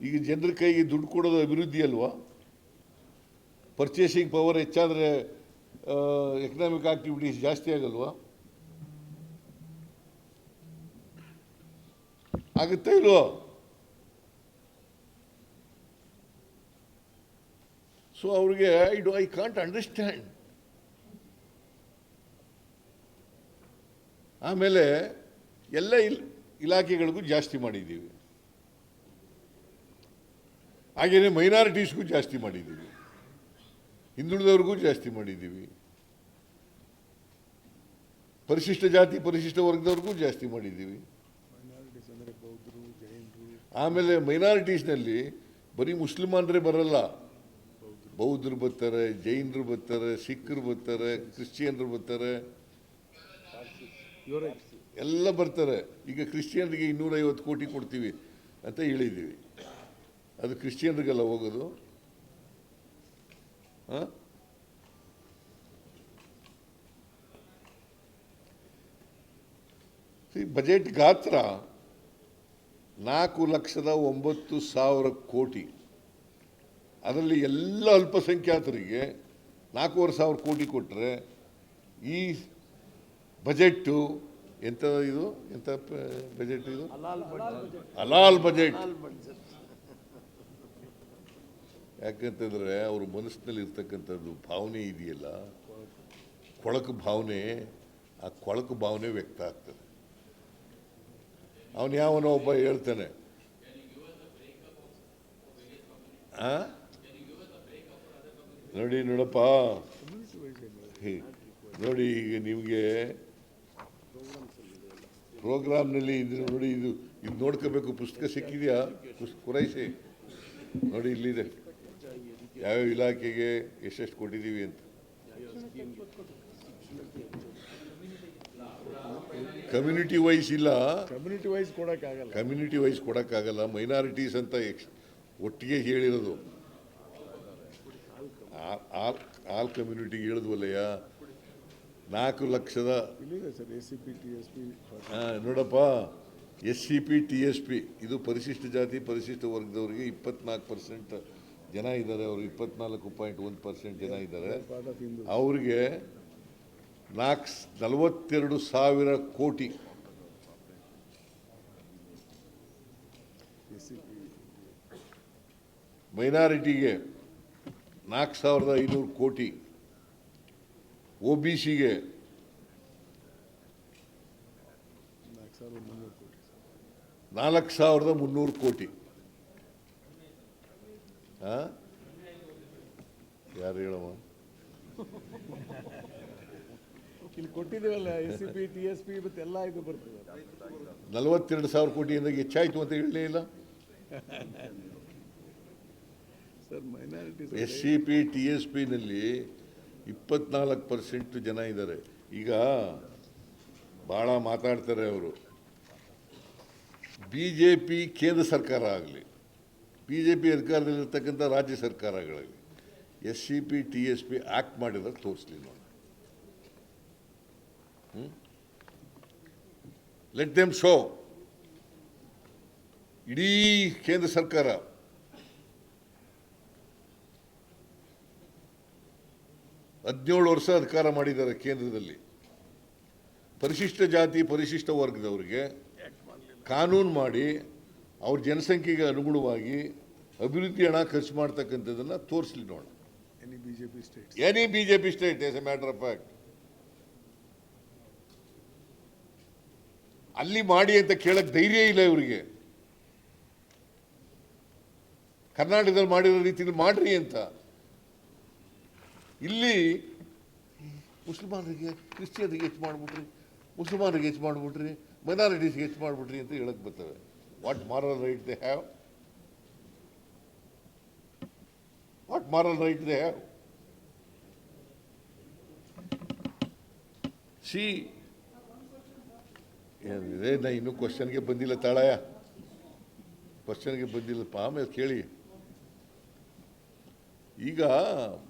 A: ಈಗ ಜನರ ಕೈಗೆ ದುಡ್ಡು ಕೊಡೋದು ಅಭಿವೃದ್ಧಿ ಅಲ್ವಾ? ಪರ್ಚೇಸಿಂಗ್ ಪವರ್ ಹೆಚ್ಚಾದರೆ ಎಕನಾಮಿಕ್ ಆಕ್ಟಿವಿಟೀಸ್ ಜಾಸ್ತಿ ಆಗಲ್ವಾ? ಆಗುತ್ತಾ ಇಲ್ವಾ? ಸೊ ಅವ್ರಿಗೆ ಐ ಕಾಂಟ್ ಅಂಡರ್ಸ್ಟ್ಯಾಂಡ್. ಆಮೇಲೆ ಎಲ್ಲ ಇಲಾಖೆಗಳಿಗೂ ಜಾಸ್ತಿ ಮಾಡಿದ್ದೀವಿ. ಹಾಗೆಯೇ ಮೈನಾರಿಟೀಸ್ಗೂ ಜಾಸ್ತಿ ಮಾಡಿದ್ದೀವಿ, ಹಿಂದುಳಿದವ್ರಿಗೂ ಜಾಸ್ತಿ ಮಾಡಿದ್ದೀವಿ, ಪರಿಶಿಷ್ಟ ಜಾತಿ ಪರಿಶಿಷ್ಟ ವರ್ಗದವ್ರಿಗೂ ಜಾಸ್ತಿ ಮಾಡಿದ್ದೀವಿ. ಆಮೇಲೆ ಮೈನಾರಿಟೀಸ್ನಲ್ಲಿ ಬರೀ ಮುಸ್ಲಿಮಾನರೇ ಬರಲ್ಲ, ಬೌದ್ಧರು ಬರ್ತಾರೆ, ಜೈನರು ಬರ್ತಾರೆ, ಸಿಖ್ರು ಬರ್ತಾರೆ, ಕ್ರಿಶ್ಚಿಯನ್ರು ಬರ್ತಾರೆ, ಎಲ್ಲ ಬರ್ತಾರೆ. ಈಗ ಕ್ರಿಶ್ಚಿಯನ್ರಿಗೆ 250 ಕೋಟಿ ಕೊಡ್ತೀವಿ ಅಂತ ಹೇಳಿದ್ದೀವಿ. ಅದು ಕ್ರಿಶ್ಚಿಯನ್ರಿಗೆಲ್ಲ ಹೋಗೋದು. ಬಜೆಟ್ ಗಾತ್ರ 4,09,000 ಕೋಟಿ, ಅದರಲ್ಲಿ ಎಲ್ಲ ಅಲ್ಪಸಂಖ್ಯಾತರಿಗೆ 4,500 ಕೋಟಿ ಕೊಟ್ಟರೆ ಈ ಬಜೆಟ್ಟು ಎಂಥ ಇದು ಎಂಥ ಬಜೆಟ್ ಇದು ಹಲಾಲ್ ಬಜೆಟ್. ಯಾಕಂತಂದರೆ ಅವ್ರ ಮನಸ್ಸಿನಲ್ಲಿ ಇರ್ತಕ್ಕಂಥದ್ದು ಭಾವನೆ ಇದೆಯಲ್ಲ, ಕೊಳಕು ಭಾವನೆ, ಆ ಕೊಳಕು ಭಾವನೆ ವ್ಯಕ್ತ ಆಗ್ತದೆ. ಅವನು ಯಾವನೋ ಒಬ್ಬ ಹೇಳ್ತಾನೆ, ನೋಡಪ್ಪ, ನೋಡಿ ಈಗ ನಿಮಗೆ ಪ್ರೋಗ್ರಾಮ್ನಲ್ಲಿ ಇದು ನೋಡಿ, ಇದು ನೋಡ್ಕೋಬೇಕು. ಪುಸ್ತಕ ಸಿಕ್ಕಿದೆಯಾ ಕುರೈಸಿ? ನೋಡಿ ಇಲ್ಲಿದೆ, ಯಾವ್ಯಾವ ಇಲಾಖೆಗೆ ಎಷ್ಟೆಷ್ಟು ಕೊಟ್ಟಿದ್ದೀವಿ ಅಂತ. ಕಮ್ಯುನಿಟಿ ವೈಸ್ ಇಲ್ಲ,
B: ಕಮ್ಯುನಿಟಿ ವೈಸ್ ಕೊಡೋಕ್ಕಾಗಲ್ಲ,
A: ಕಮ್ಯುನಿಟಿ ವೈಸ್ ಕೊಡೋಕ್ಕಾಗಲ್ಲ. ಮೈನಾರಿಟೀಸ್ ಅಂತ ಒಟ್ಟಿಗೆ ಹೇಳಿರೋದು, ಆಲ್ ಕಮ್ಯುನಿಟಿಗೆ ಹೇಳಿದ್ವಲ್ಲಯ್ಯ. 4 ಲಕ್ಷದ
B: ಇಲ್ಲಿದೆ ಸರ್ SCP TSP.
A: ನೋಡಪ್ಪ, SCP TSP ಇದು ಪರಿಶಿಷ್ಟ ಜಾತಿ ಪರಿಶಿಷ್ಟ ವರ್ಗದವರಿಗೆ 24% ಜನ ಇದ್ದಾರೆ. ಅವರು 24.1% ಜನ ಇದ್ದಾರೆ.
B: Part of Hindu.
A: ಅವ್ರಿಗೆ 42,000 ಕೋಟಿ.
B: SCP
A: ಮೈನಾರಿಟಿಗೆ 4,500 ಕೋಟಿ, OBCಗೆ
B: 4,300 ಕೋಟಿ,
A: 4,300 ಕೋಟಿ. ಯಾರು ಹೇಳಮ್ಮ?
B: ಇಲ್ಲಿ ಕೊಟ್ಟಿದ್ದೀವಲ್ಲ SCP TSP ಮತ್ತು ಎಲ್ಲ ಇದು ಬರ್ತದೆ.
A: 42,000 ಕೋಟಿಯಿಂದ ಹೆಚ್ಚಾಯಿತು ಅಂತ ಹೇಳಲೇ ಇಲ್ಲ.
B: ಸರ್ ಮೈನಾರಿಟಿ
A: SCP TSPನಲ್ಲಿ 24% ಜನ ಇದ್ದಾರೆ. ಈಗ ಭಾಳ ಮಾತಾಡ್ತಾರೆ ಅವರು. BJP ಕೇಂದ್ರ ಸರ್ಕಾರ ಆಗಲಿ, BJP ಅಧಿಕಾರದಲ್ಲಿರ್ತಕ್ಕಂಥ ರಾಜ್ಯ ಸರ್ಕಾರಗಳಲ್ಲಿ SCP TSP ಆಕ್ಟ್ ಮಾಡಿದ್ರೆ ತೋರಿಸ್ಲಿ ನೋಡಿ. Let them show. ಇಡೀ ಕೇಂದ್ರ ಸರ್ಕಾರ ಹದಿನೇಳು ವರ್ಷ ಅಧಿಕಾರ ಮಾಡಿದ್ದಾರೆ ಕೇಂದ್ರದಲ್ಲಿ. ಪರಿಶಿಷ್ಟ ಜಾತಿ ಪರಿಶಿಷ್ಟ ವರ್ಗದವರಿಗೆ ಕಾನೂನು ಮಾಡಿ ಅವ್ರ ಜನಸಂಖ್ಯೆಗೆ ಅನುಗುಣವಾಗಿ ಅಭಿವೃದ್ಧಿ ಹಣ ಖರ್ಚು ಮಾಡ್ತಕ್ಕಂಥದ್ದನ್ನು ತೋರಿಸ್ಲಿ ನೋಡೋಣ.
B: Any
A: BJP state as A matter of fact. ಅಲ್ಲಿ ಮಾಡಿ ಅಂತ ಕೇಳಕ್ ಧೈರ್ಯ ಇಲ್ಲ ಇವರಿಗೆ. ಕರ್ನಾಟಕದಲ್ಲಿ ಮಾಡಿರೋ ರೀತಿಯಲ್ಲಿ ಮಾಡ್ರಿ ಅಂತ. ಇಲ್ಲಿ ಮುಸಲ್ಮಾನರಿಗೆ ಕ್ರಿಶ್ಚಿಯನ್ರಿಗೆ ಹೆಚ್ಚು ಮಾಡಿಬಿಟ್ರಿ, ಮುಸಲ್ಮಾನರಿಗೆ ಹೆಚ್ಚು ಮಾಡಿಬಿಟ್ರಿ, ಮೈನಾರಿಟೀಸ್ಗೆ ಹೆಚ್ಚು ಮಾಡಿಬಿಟ್ರಿ ಅಂತ ಹೇಳಕ್ ಬರ್ತವೆ. What moral right they have? What moral right they have? C ಏನಿದೆ, ನಾ ಇನ್ನೂ ಕ್ವಶನ್ಗೆ ಬಂದಿಲ್ಲ. ತಾಳಯ ಕ್ವಶನ್ಗೆ ಬಂದಿಲ್ಲಪ್ಪ, ಆಮೇಲೆ ಕೇಳಿ. ಈಗ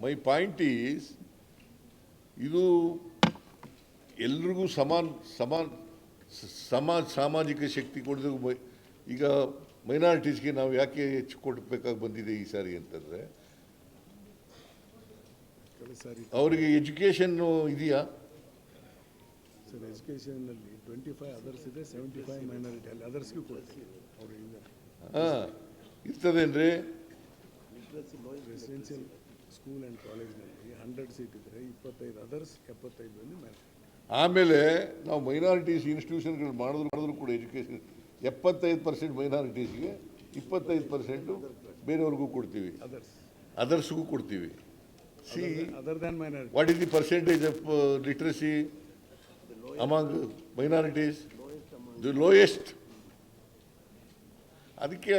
A: ಮೈ ಪಾಯಿಂಟ್ ಈಸ್, ಇದು ಎಲ್ರಿಗೂ ಸಾಮಾಜಿಕ ಶಕ್ತಿ ಕೊಡೋದು. ಈಗ ಮೈನಾರಿಟೀಸ್ಗೆ ನಾವು ಯಾಕೆ ಹೆಚ್ಚು ಕೊಡಬೇಕಾಗಿ ಬಂದಿದೆ ಈ ಸಾರಿ ಅಂತಂದರೆ, ಅವರಿಗೆ ಎಜುಕೇಷನ್ನು ಇದೆಯಾ?
B: ಸರ್ ಎಜುಕೇಷನ್ನಲ್ಲಿ 25 ಅದರ್ಸ್ ಇದೆ, 75 ಮೈನಾರಿಟಿ. ಅಲ್ಲಿ ಅದರ್ಸ್ಗೂ ಕೊಡ್ತೀವಿ ಅವರಿಂದ.
A: ಇರ್ತದೇನ್ರಿ?
B: ರೆಸಿಡೆನ್ಷಿಯಲ್ ಸ್ಕೂಲ್ ಆ್ಯಂಡ್ ಕಾಲೇಜ್ನಲ್ಲಿ 100 ಸೀಟ್ ಇದ್ದರೆ 25 ಅದರ್ಸ್, 75 ಮಂದಿ ಮೈನಾರಿಟಿ.
A: ಆಮೇಲೆ ನಾವು ಮೈನಾರಿಟೀಸ್ ಇನ್ಸ್ಟಿಟ್ಯೂಷನ್ಗಳು ಮಾಡಿದ್ರು ಕೂಡ ಎಜುಕೇಷನ್ 75% ಮೈನಾರಿಟೀಸ್ಗೆ, 25% ಬೇರೆಯವ್ರಿಗೂ ಕೊಡ್ತೀವಿ, ಅದರ್ಸ್ಗೂ ಕೊಡ್ತೀವಿ. C
B: other than minority.
A: What is the percentage of literacy among minorities? The lowest. ಅದಕ್ಕೆ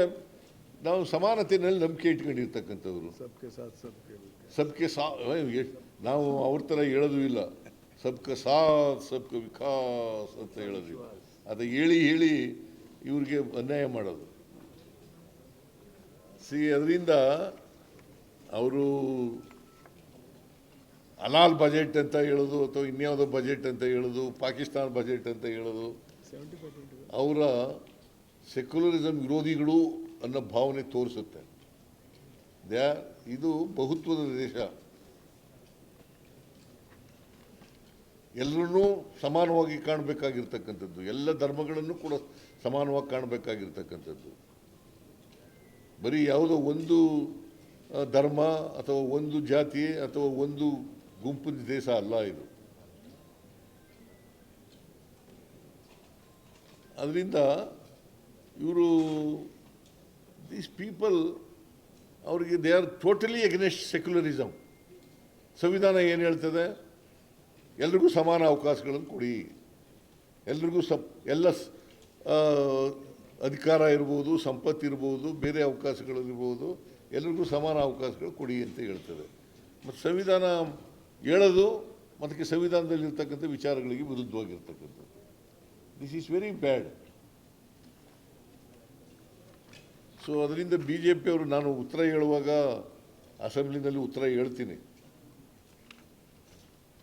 A: ನಾವು ಸಮಾನತೆಯಲ್ಲಿ ನಂಬಿಕೆ ಇಟ್ಕೊಂಡಿರ್ತಕ್ಕಂಥವ್ರು. ಸಬ್ಕೆ ಸಾಥ್ ನಾವು ಅವ್ರ ಥರ ಹೇಳೋದು ಇಲ್ಲ. ಸಬ್ಕ ಸಾಥ್ ಸಬ್ಕ ವಿಕಾಸ್ ಅಂತ ಹೇಳೋದು. ಅದು ಹೇಳಿ ಹೇಳಿ ಇವ್ರಿಗೆ ಅನ್ಯಾಯ ಮಾಡೋದು. ಸಿ ಅದರಿಂದ ಅವರು ಹಲಾಲ್ ಬಜೆಟ್ ಅಂತ ಹೇಳೋದು, ಅಥವಾ ಇನ್ಯಾವುದೋ ಬಜೆಟ್ ಅಂತ ಹೇಳೋದು, ಪಾಕಿಸ್ತಾನ ಬಜೆಟ್ ಅಂತ ಹೇಳೋದು, ಅವರ ಸೆಕ್ಯುಲರಿಸಮ್ ವಿರೋಧಿಗಳು ಅನ್ನೋ ಭಾವನೆ ತೋರಿಸುತ್ತೆ. ಇದು ಬಹುತ್ವದ ದೇಶ, ಎಲ್ಲರನ್ನೂ ಸಮಾನವಾಗಿ ಕಾಣಬೇಕಾಗಿರ್ತಕ್ಕಂಥದ್ದು, ಎಲ್ಲ ಧರ್ಮಗಳನ್ನು ಕೂಡ ಸಮಾನವಾಗಿ ಕಾಣಬೇಕಾಗಿರ್ತಕ್ಕಂಥದ್ದು. ಬರೀ ಯಾವುದೋ ಒಂದು ಧರ್ಮ ಅಥವಾ ಒಂದು ಜಾತಿ ಅಥವಾ ಒಂದು ಗುಂಪಿನ ದೇಶ ಅಲ್ಲ ಇದು. ಅದರಿಂದ ಇವರು ದೀಸ್ ಪೀಪಲ್ ಅವರಿಗೆ they are totally against secularism. ಸಂವಿಧಾನ ಏನು ಹೇಳ್ತದೆ? ಎಲ್ರಿಗೂ ಸಮಾನ ಅವಕಾಶಗಳನ್ನು ಕೊಡಿ, ಎಲ್ರಿಗೂ ಎಲ್ಲ ಅಧಿಕಾರ ಇರ್ಬೋದು, ಸಂಪತ್ತು ಇರ್ಬೋದು, ಬೇರೆ ಅವಕಾಶಗಳಿರ್ಬೋದು, ಎಲ್ರಿಗೂ ಸಮಾನ ಅವಕಾಶಗಳು ಕೊಡಿ ಅಂತ ಹೇಳ್ತದೆ. ಮತ್ತು ಸಂವಿಧಾನ ಹೇಳೋದು ಮತ್ತು ಸಂವಿಧಾನದಲ್ಲಿರ್ತಕ್ಕಂಥ ವಿಚಾರಗಳಿಗೆ ವಿರುದ್ಧವಾಗಿರ್ತಕ್ಕಂಥದ್ದು. This is very bad. So ಅದರಿಂದ ಬಿ ಜೆ ಪಿಯವರು, ನಾನು ಉತ್ತರ ಹೇಳುವಾಗ ಅಸೆಂಬ್ಲಿನಲ್ಲಿ ಉತ್ತರ ಹೇಳ್ತೀನಿ,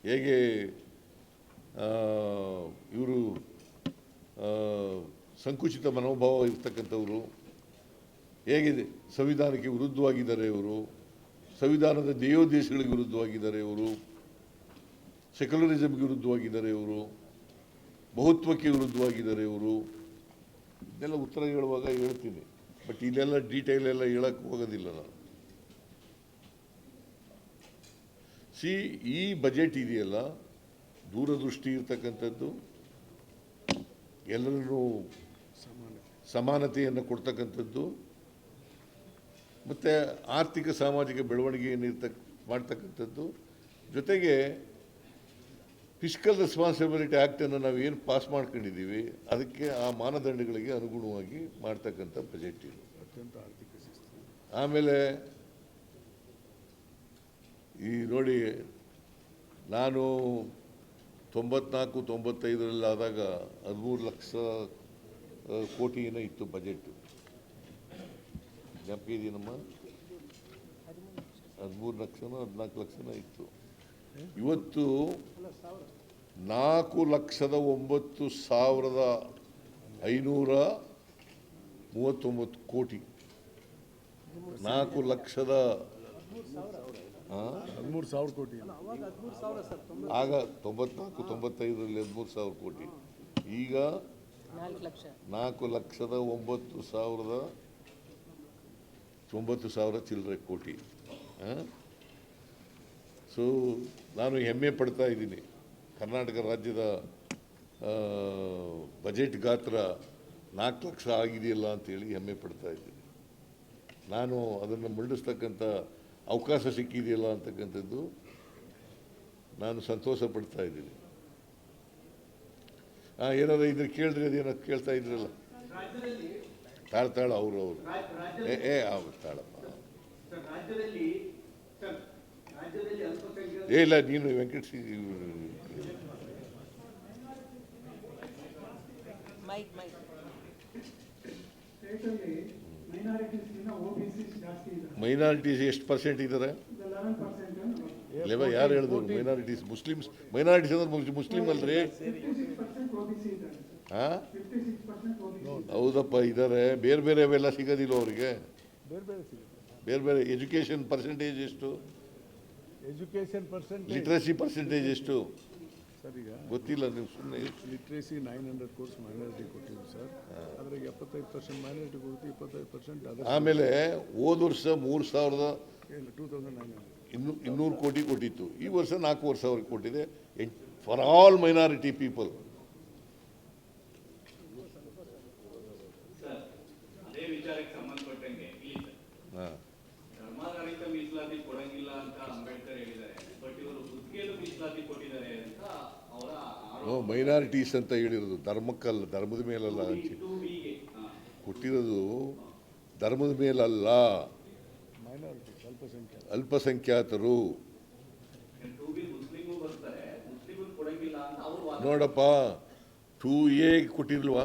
A: ಹೇಗೆ ಇವರು ಸಂಕುಚಿತ ಮನೋಭಾವ ಇರ್ತಕ್ಕಂಥವರು, ಹೇಗೆ ಸಂವಿಧಾನಕ್ಕೆ ವಿರುದ್ಧವಾಗಿದ್ದಾರೆ ಇವರು, ಸಂವಿಧಾನದ ಧ್ಯೇಯೋದ್ದೇಶಗಳಿಗೆ ವಿರುದ್ಧವಾಗಿದ್ದಾರೆ ಇವರು, ಸೆಕ್ಯುಲರಿಸಮ್ಗೆ ವಿರುದ್ಧವಾಗಿದ್ದಾರೆ ಇವರು, ಬಹುತ್ವಕ್ಕೆ ವಿರುದ್ಧವಾಗಿದ್ದಾರೆ ಇವರು. ಇದನ್ನೆಲ್ಲ ಉತ್ತರ ಹೇಳುವಾಗ ಹೇಳ್ತೀನಿ, ಬಟ್ ಇಲ್ಲೆಲ್ಲ ಡೀಟೇಲ್ ಎಲ್ಲ ಹೇಳಕ್ಕೆ ಹೋಗೋದಿಲ್ಲ ನಾನು. ಈ ಬಜೆಟ್ ಇದೆಯಲ್ಲ, ದೂರದೃಷ್ಟಿ ಇರ್ತಕ್ಕಂಥದ್ದು, ಎಲ್ಲರನ್ನೂ ಸಮಾನತೆಯನ್ನು ಕೊಡ್ತಕ್ಕಂಥದ್ದು, ಮತ್ತು ಆರ್ಥಿಕ ಸಾಮಾಜಿಕ ಬೆಳವಣಿಗೆಯನ್ನು ಮಾಡ್ತಕ್ಕಂಥದ್ದು, ಜೊತೆಗೆ ಫಿಸ್ಕಲ್ ರೆಸ್ಪಾನ್ಸಿಬಿಲಿಟಿ ಆ್ಯಕ್ಟನ್ನು ನಾವು ಏನು ಪಾಸ್ ಮಾಡ್ಕೊಂಡಿದ್ದೀವಿ ಅದಕ್ಕೆ ಆ ಮಾನದಂಡಗಳಿಗೆ ಅನುಗುಣವಾಗಿ ಮಾಡ್ತಕ್ಕಂಥ ಬಜೆಟ್ ಇದು.
B: ಅತ್ಯಂತ ಆರ್ಥಿಕ ಶಿಸ್ತು.
A: ಆಮೇಲೆ ಈ ನೋಡಿ, ನಾನು 94-95 ಆದಾಗ 13 ಲಕ್ಷ ಕೋಟಿ ಏನೋ ಇತ್ತು ಬಜೆಟ್. ಜ್ಞಾಪಿದೆಯೇನಮ್ಮ? 13 ಲಕ್ಷನೋ 14 ಲಕ್ಷನೋ ಇತ್ತು. ಇವತ್ತು 4,09,539 ಕೋಟಿ. 4,00,000
B: 13,000 ಕೋಟಿ.
A: ಆಗ 94-95ರಲ್ಲಿ 13,000 ಕೋಟಿ. ಈಗ 4,09,090 ಚಿಲ್ಲರೆ ಕೋಟಿ. ಸೊ ನಾನು ಹೆಮ್ಮೆ ಪಡ್ತಾ ಇದ್ದೀನಿ, ಕರ್ನಾಟಕ ರಾಜ್ಯದ ಬಜೆಟ್ ಗಾತ್ರ 4 ಲಕ್ಷ ಆಗಿದೆಯಲ್ಲ ಅಂತೇಳಿ ಹೆಮ್ಮೆ ಪಡ್ತಾ ಇದ್ದೀನಿ. ನಾನು ಅದನ್ನು ಮಂಡಿಸ್ತಕ್ಕಂಥ ಅವಕಾಶ ಸಿಕ್ಕಿದೆಯಲ್ಲ ಅಂತಕ್ಕಂಥದ್ದು ನಾನು ಸಂತೋಷ ಪಡ್ತಾ ಇದ್ದೀನಿ. ಏನಾದ್ರು ಇದ್ರೆ ಕೇಳಿದ್ರೆ, ಅದೇನೋ ಕೇಳ್ತಾ ಇದ್ರಲ್ಲ, ತಾಳ ಅವರು ತಾಳಪ್ಪ. ಇಲ್ಲ, ನೀನು ವೆಂಕಟ ಮೈನಾರಿಟೀಸ್ ಎಷ್ಟು ಪರ್ಸೆಂಟ್ ಇದ್ದಾರೆ? ಯಾರು ಹೇಳಿದ್ರು ಮೈನಾರಿಟೀಸ್? ಮುಸ್ಲಿಮ್ಸ್ ಮೈನಾರಿಟೀಸ್ ಅಂದ್ರೆ ಮುಸ್ಲಿಮ್ ಅಲ್ರಿ? ಹೌದಪ್ಪ, ಇದ್ದಾರೆ. ಬೇರೆ ಬೇರೆ ಅವೆಲ್ಲ ಸಿಗೋದಿಲ್ಲ ಅವರಿಗೆ. ಬೇರೆ ಬೇರೆ ಎಜುಕೇಷನ್ ಪರ್ಸೆಂಟೇಜ್ ಎಷ್ಟು?
B: ಎಜುಕೇಷನ್ ಪರ್ಸೆಂಟ್,
A: ಲಿಟ್ರಸಿ ಪರ್ಸೆಂಟೇಜ್ ಎಷ್ಟು?
B: ಸರ್ ಈಗ
A: ಗೊತ್ತಿಲ್ಲ, ನೀವು ಸುಮ್ಮನೆ.
B: ಲಿಟ್ರೇಸಿ 900 ಕೋರ್ಸ್ ಮೈನಾರಿಟಿ ಕೊಟ್ಟಿದ್ದು ಸರ್. ಅದ್ರಾಗ 75% ಮೈನಾರಿಟಿ ಕೊಡುತ್ತೆ, 25% ಅದರ್. ಆಮೇಲೆ
A: ಹೋದ ವರ್ಷ
B: 2,900
A: ಕೋಟಿ ಕೊಟ್ಟಿತ್ತು. ಈ ವರ್ಷ 4,000 ಕೊಟ್ಟಿದೆ ಫಾರ್ ಆಲ್ ಮೈನಾರಿಟಿ ಪೀಪಲ್.
C: ಅದೇ ವಿಚಾರಕ್ಕೆ ಸಂಬಂಧಪಟ್ಟಂಗೆ ಧರ್ಮಾಧಾರಿತ ಮೀಸಲಾತಿ ಕೊಡಂಗಿಲ್ಲ ಅಂತ ಅಂಬೇಡ್ಕರ್ ಹೇಳಿದ್ದಾರೆ, ಬಟ್ ಇವರು ಗುತ್ತಿಗೆಯಲ್ಲೂ ಮೀಸಲಾತಿ ಕೊಟ್ಟಿದ್ದಾರೆ ಅಂತ ಅವರ
A: ಮೈನಾರಿಟೀಸ್ ಅಂತ ಹೇಳಿರೋದು ಧರ್ಮಕ್ಕಲ್ಲ, ಧರ್ಮದ ಮೇಲಲ್ಲ. ಕೊಟ್ಟಿರೋದು ಧರ್ಮದ ಮೇಲಲ್ಲ, ಅಲ್ಪಸಂಖ್ಯಾತರು. ನೋಡಪ್ಪ, 2A ಕೊಟ್ಟಿಲ್ವಾ?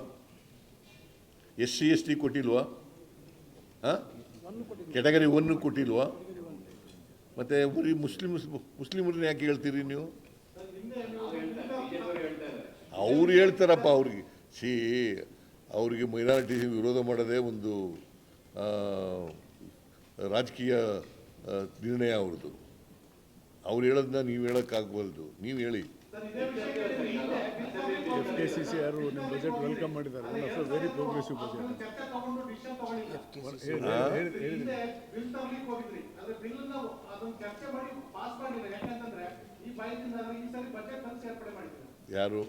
A: SC/ST ಕೊಟ್ಟಿಲ್ವಾ? ಕ್ಯಾಟಗರಿ 1 ಕೊಟ್ಟಿಲ್ವಾ? ಮತ್ತೆ ಬರೀ ಮುಸ್ಲಿಮರನ್ನ ಯಾಕೆ ಹೇಳ್ತೀರಿ ನೀವು? ಅವ್ರು ಹೇಳ್ತಾರಪ್ಪ. ಅವ್ರಿಗೆ ಅವರಿಗೆ ಮೈನಾರಿಟಿ ವಿರೋಧ ಮಾಡೋದೇ ಒಂದು ರಾಜಕೀಯ ನಿರ್ಣಯ ಅವ್ರದ್ದು. ಅವ್ರು ಹೇಳೋದನ್ನ ನೀವು ಹೇಳೋಕ್ಕಾಗಬಲ್ದು, ನೀವು ಹೇಳಿ.
B: FKCC ಯಾರು ನಿಮ್ಮ ಬಜೆಟ್ ವೆಲ್ಕಮ್ ಮಾಡಿದ್ದಾರೆ, one of very progressive budget.
A: ಯಾರು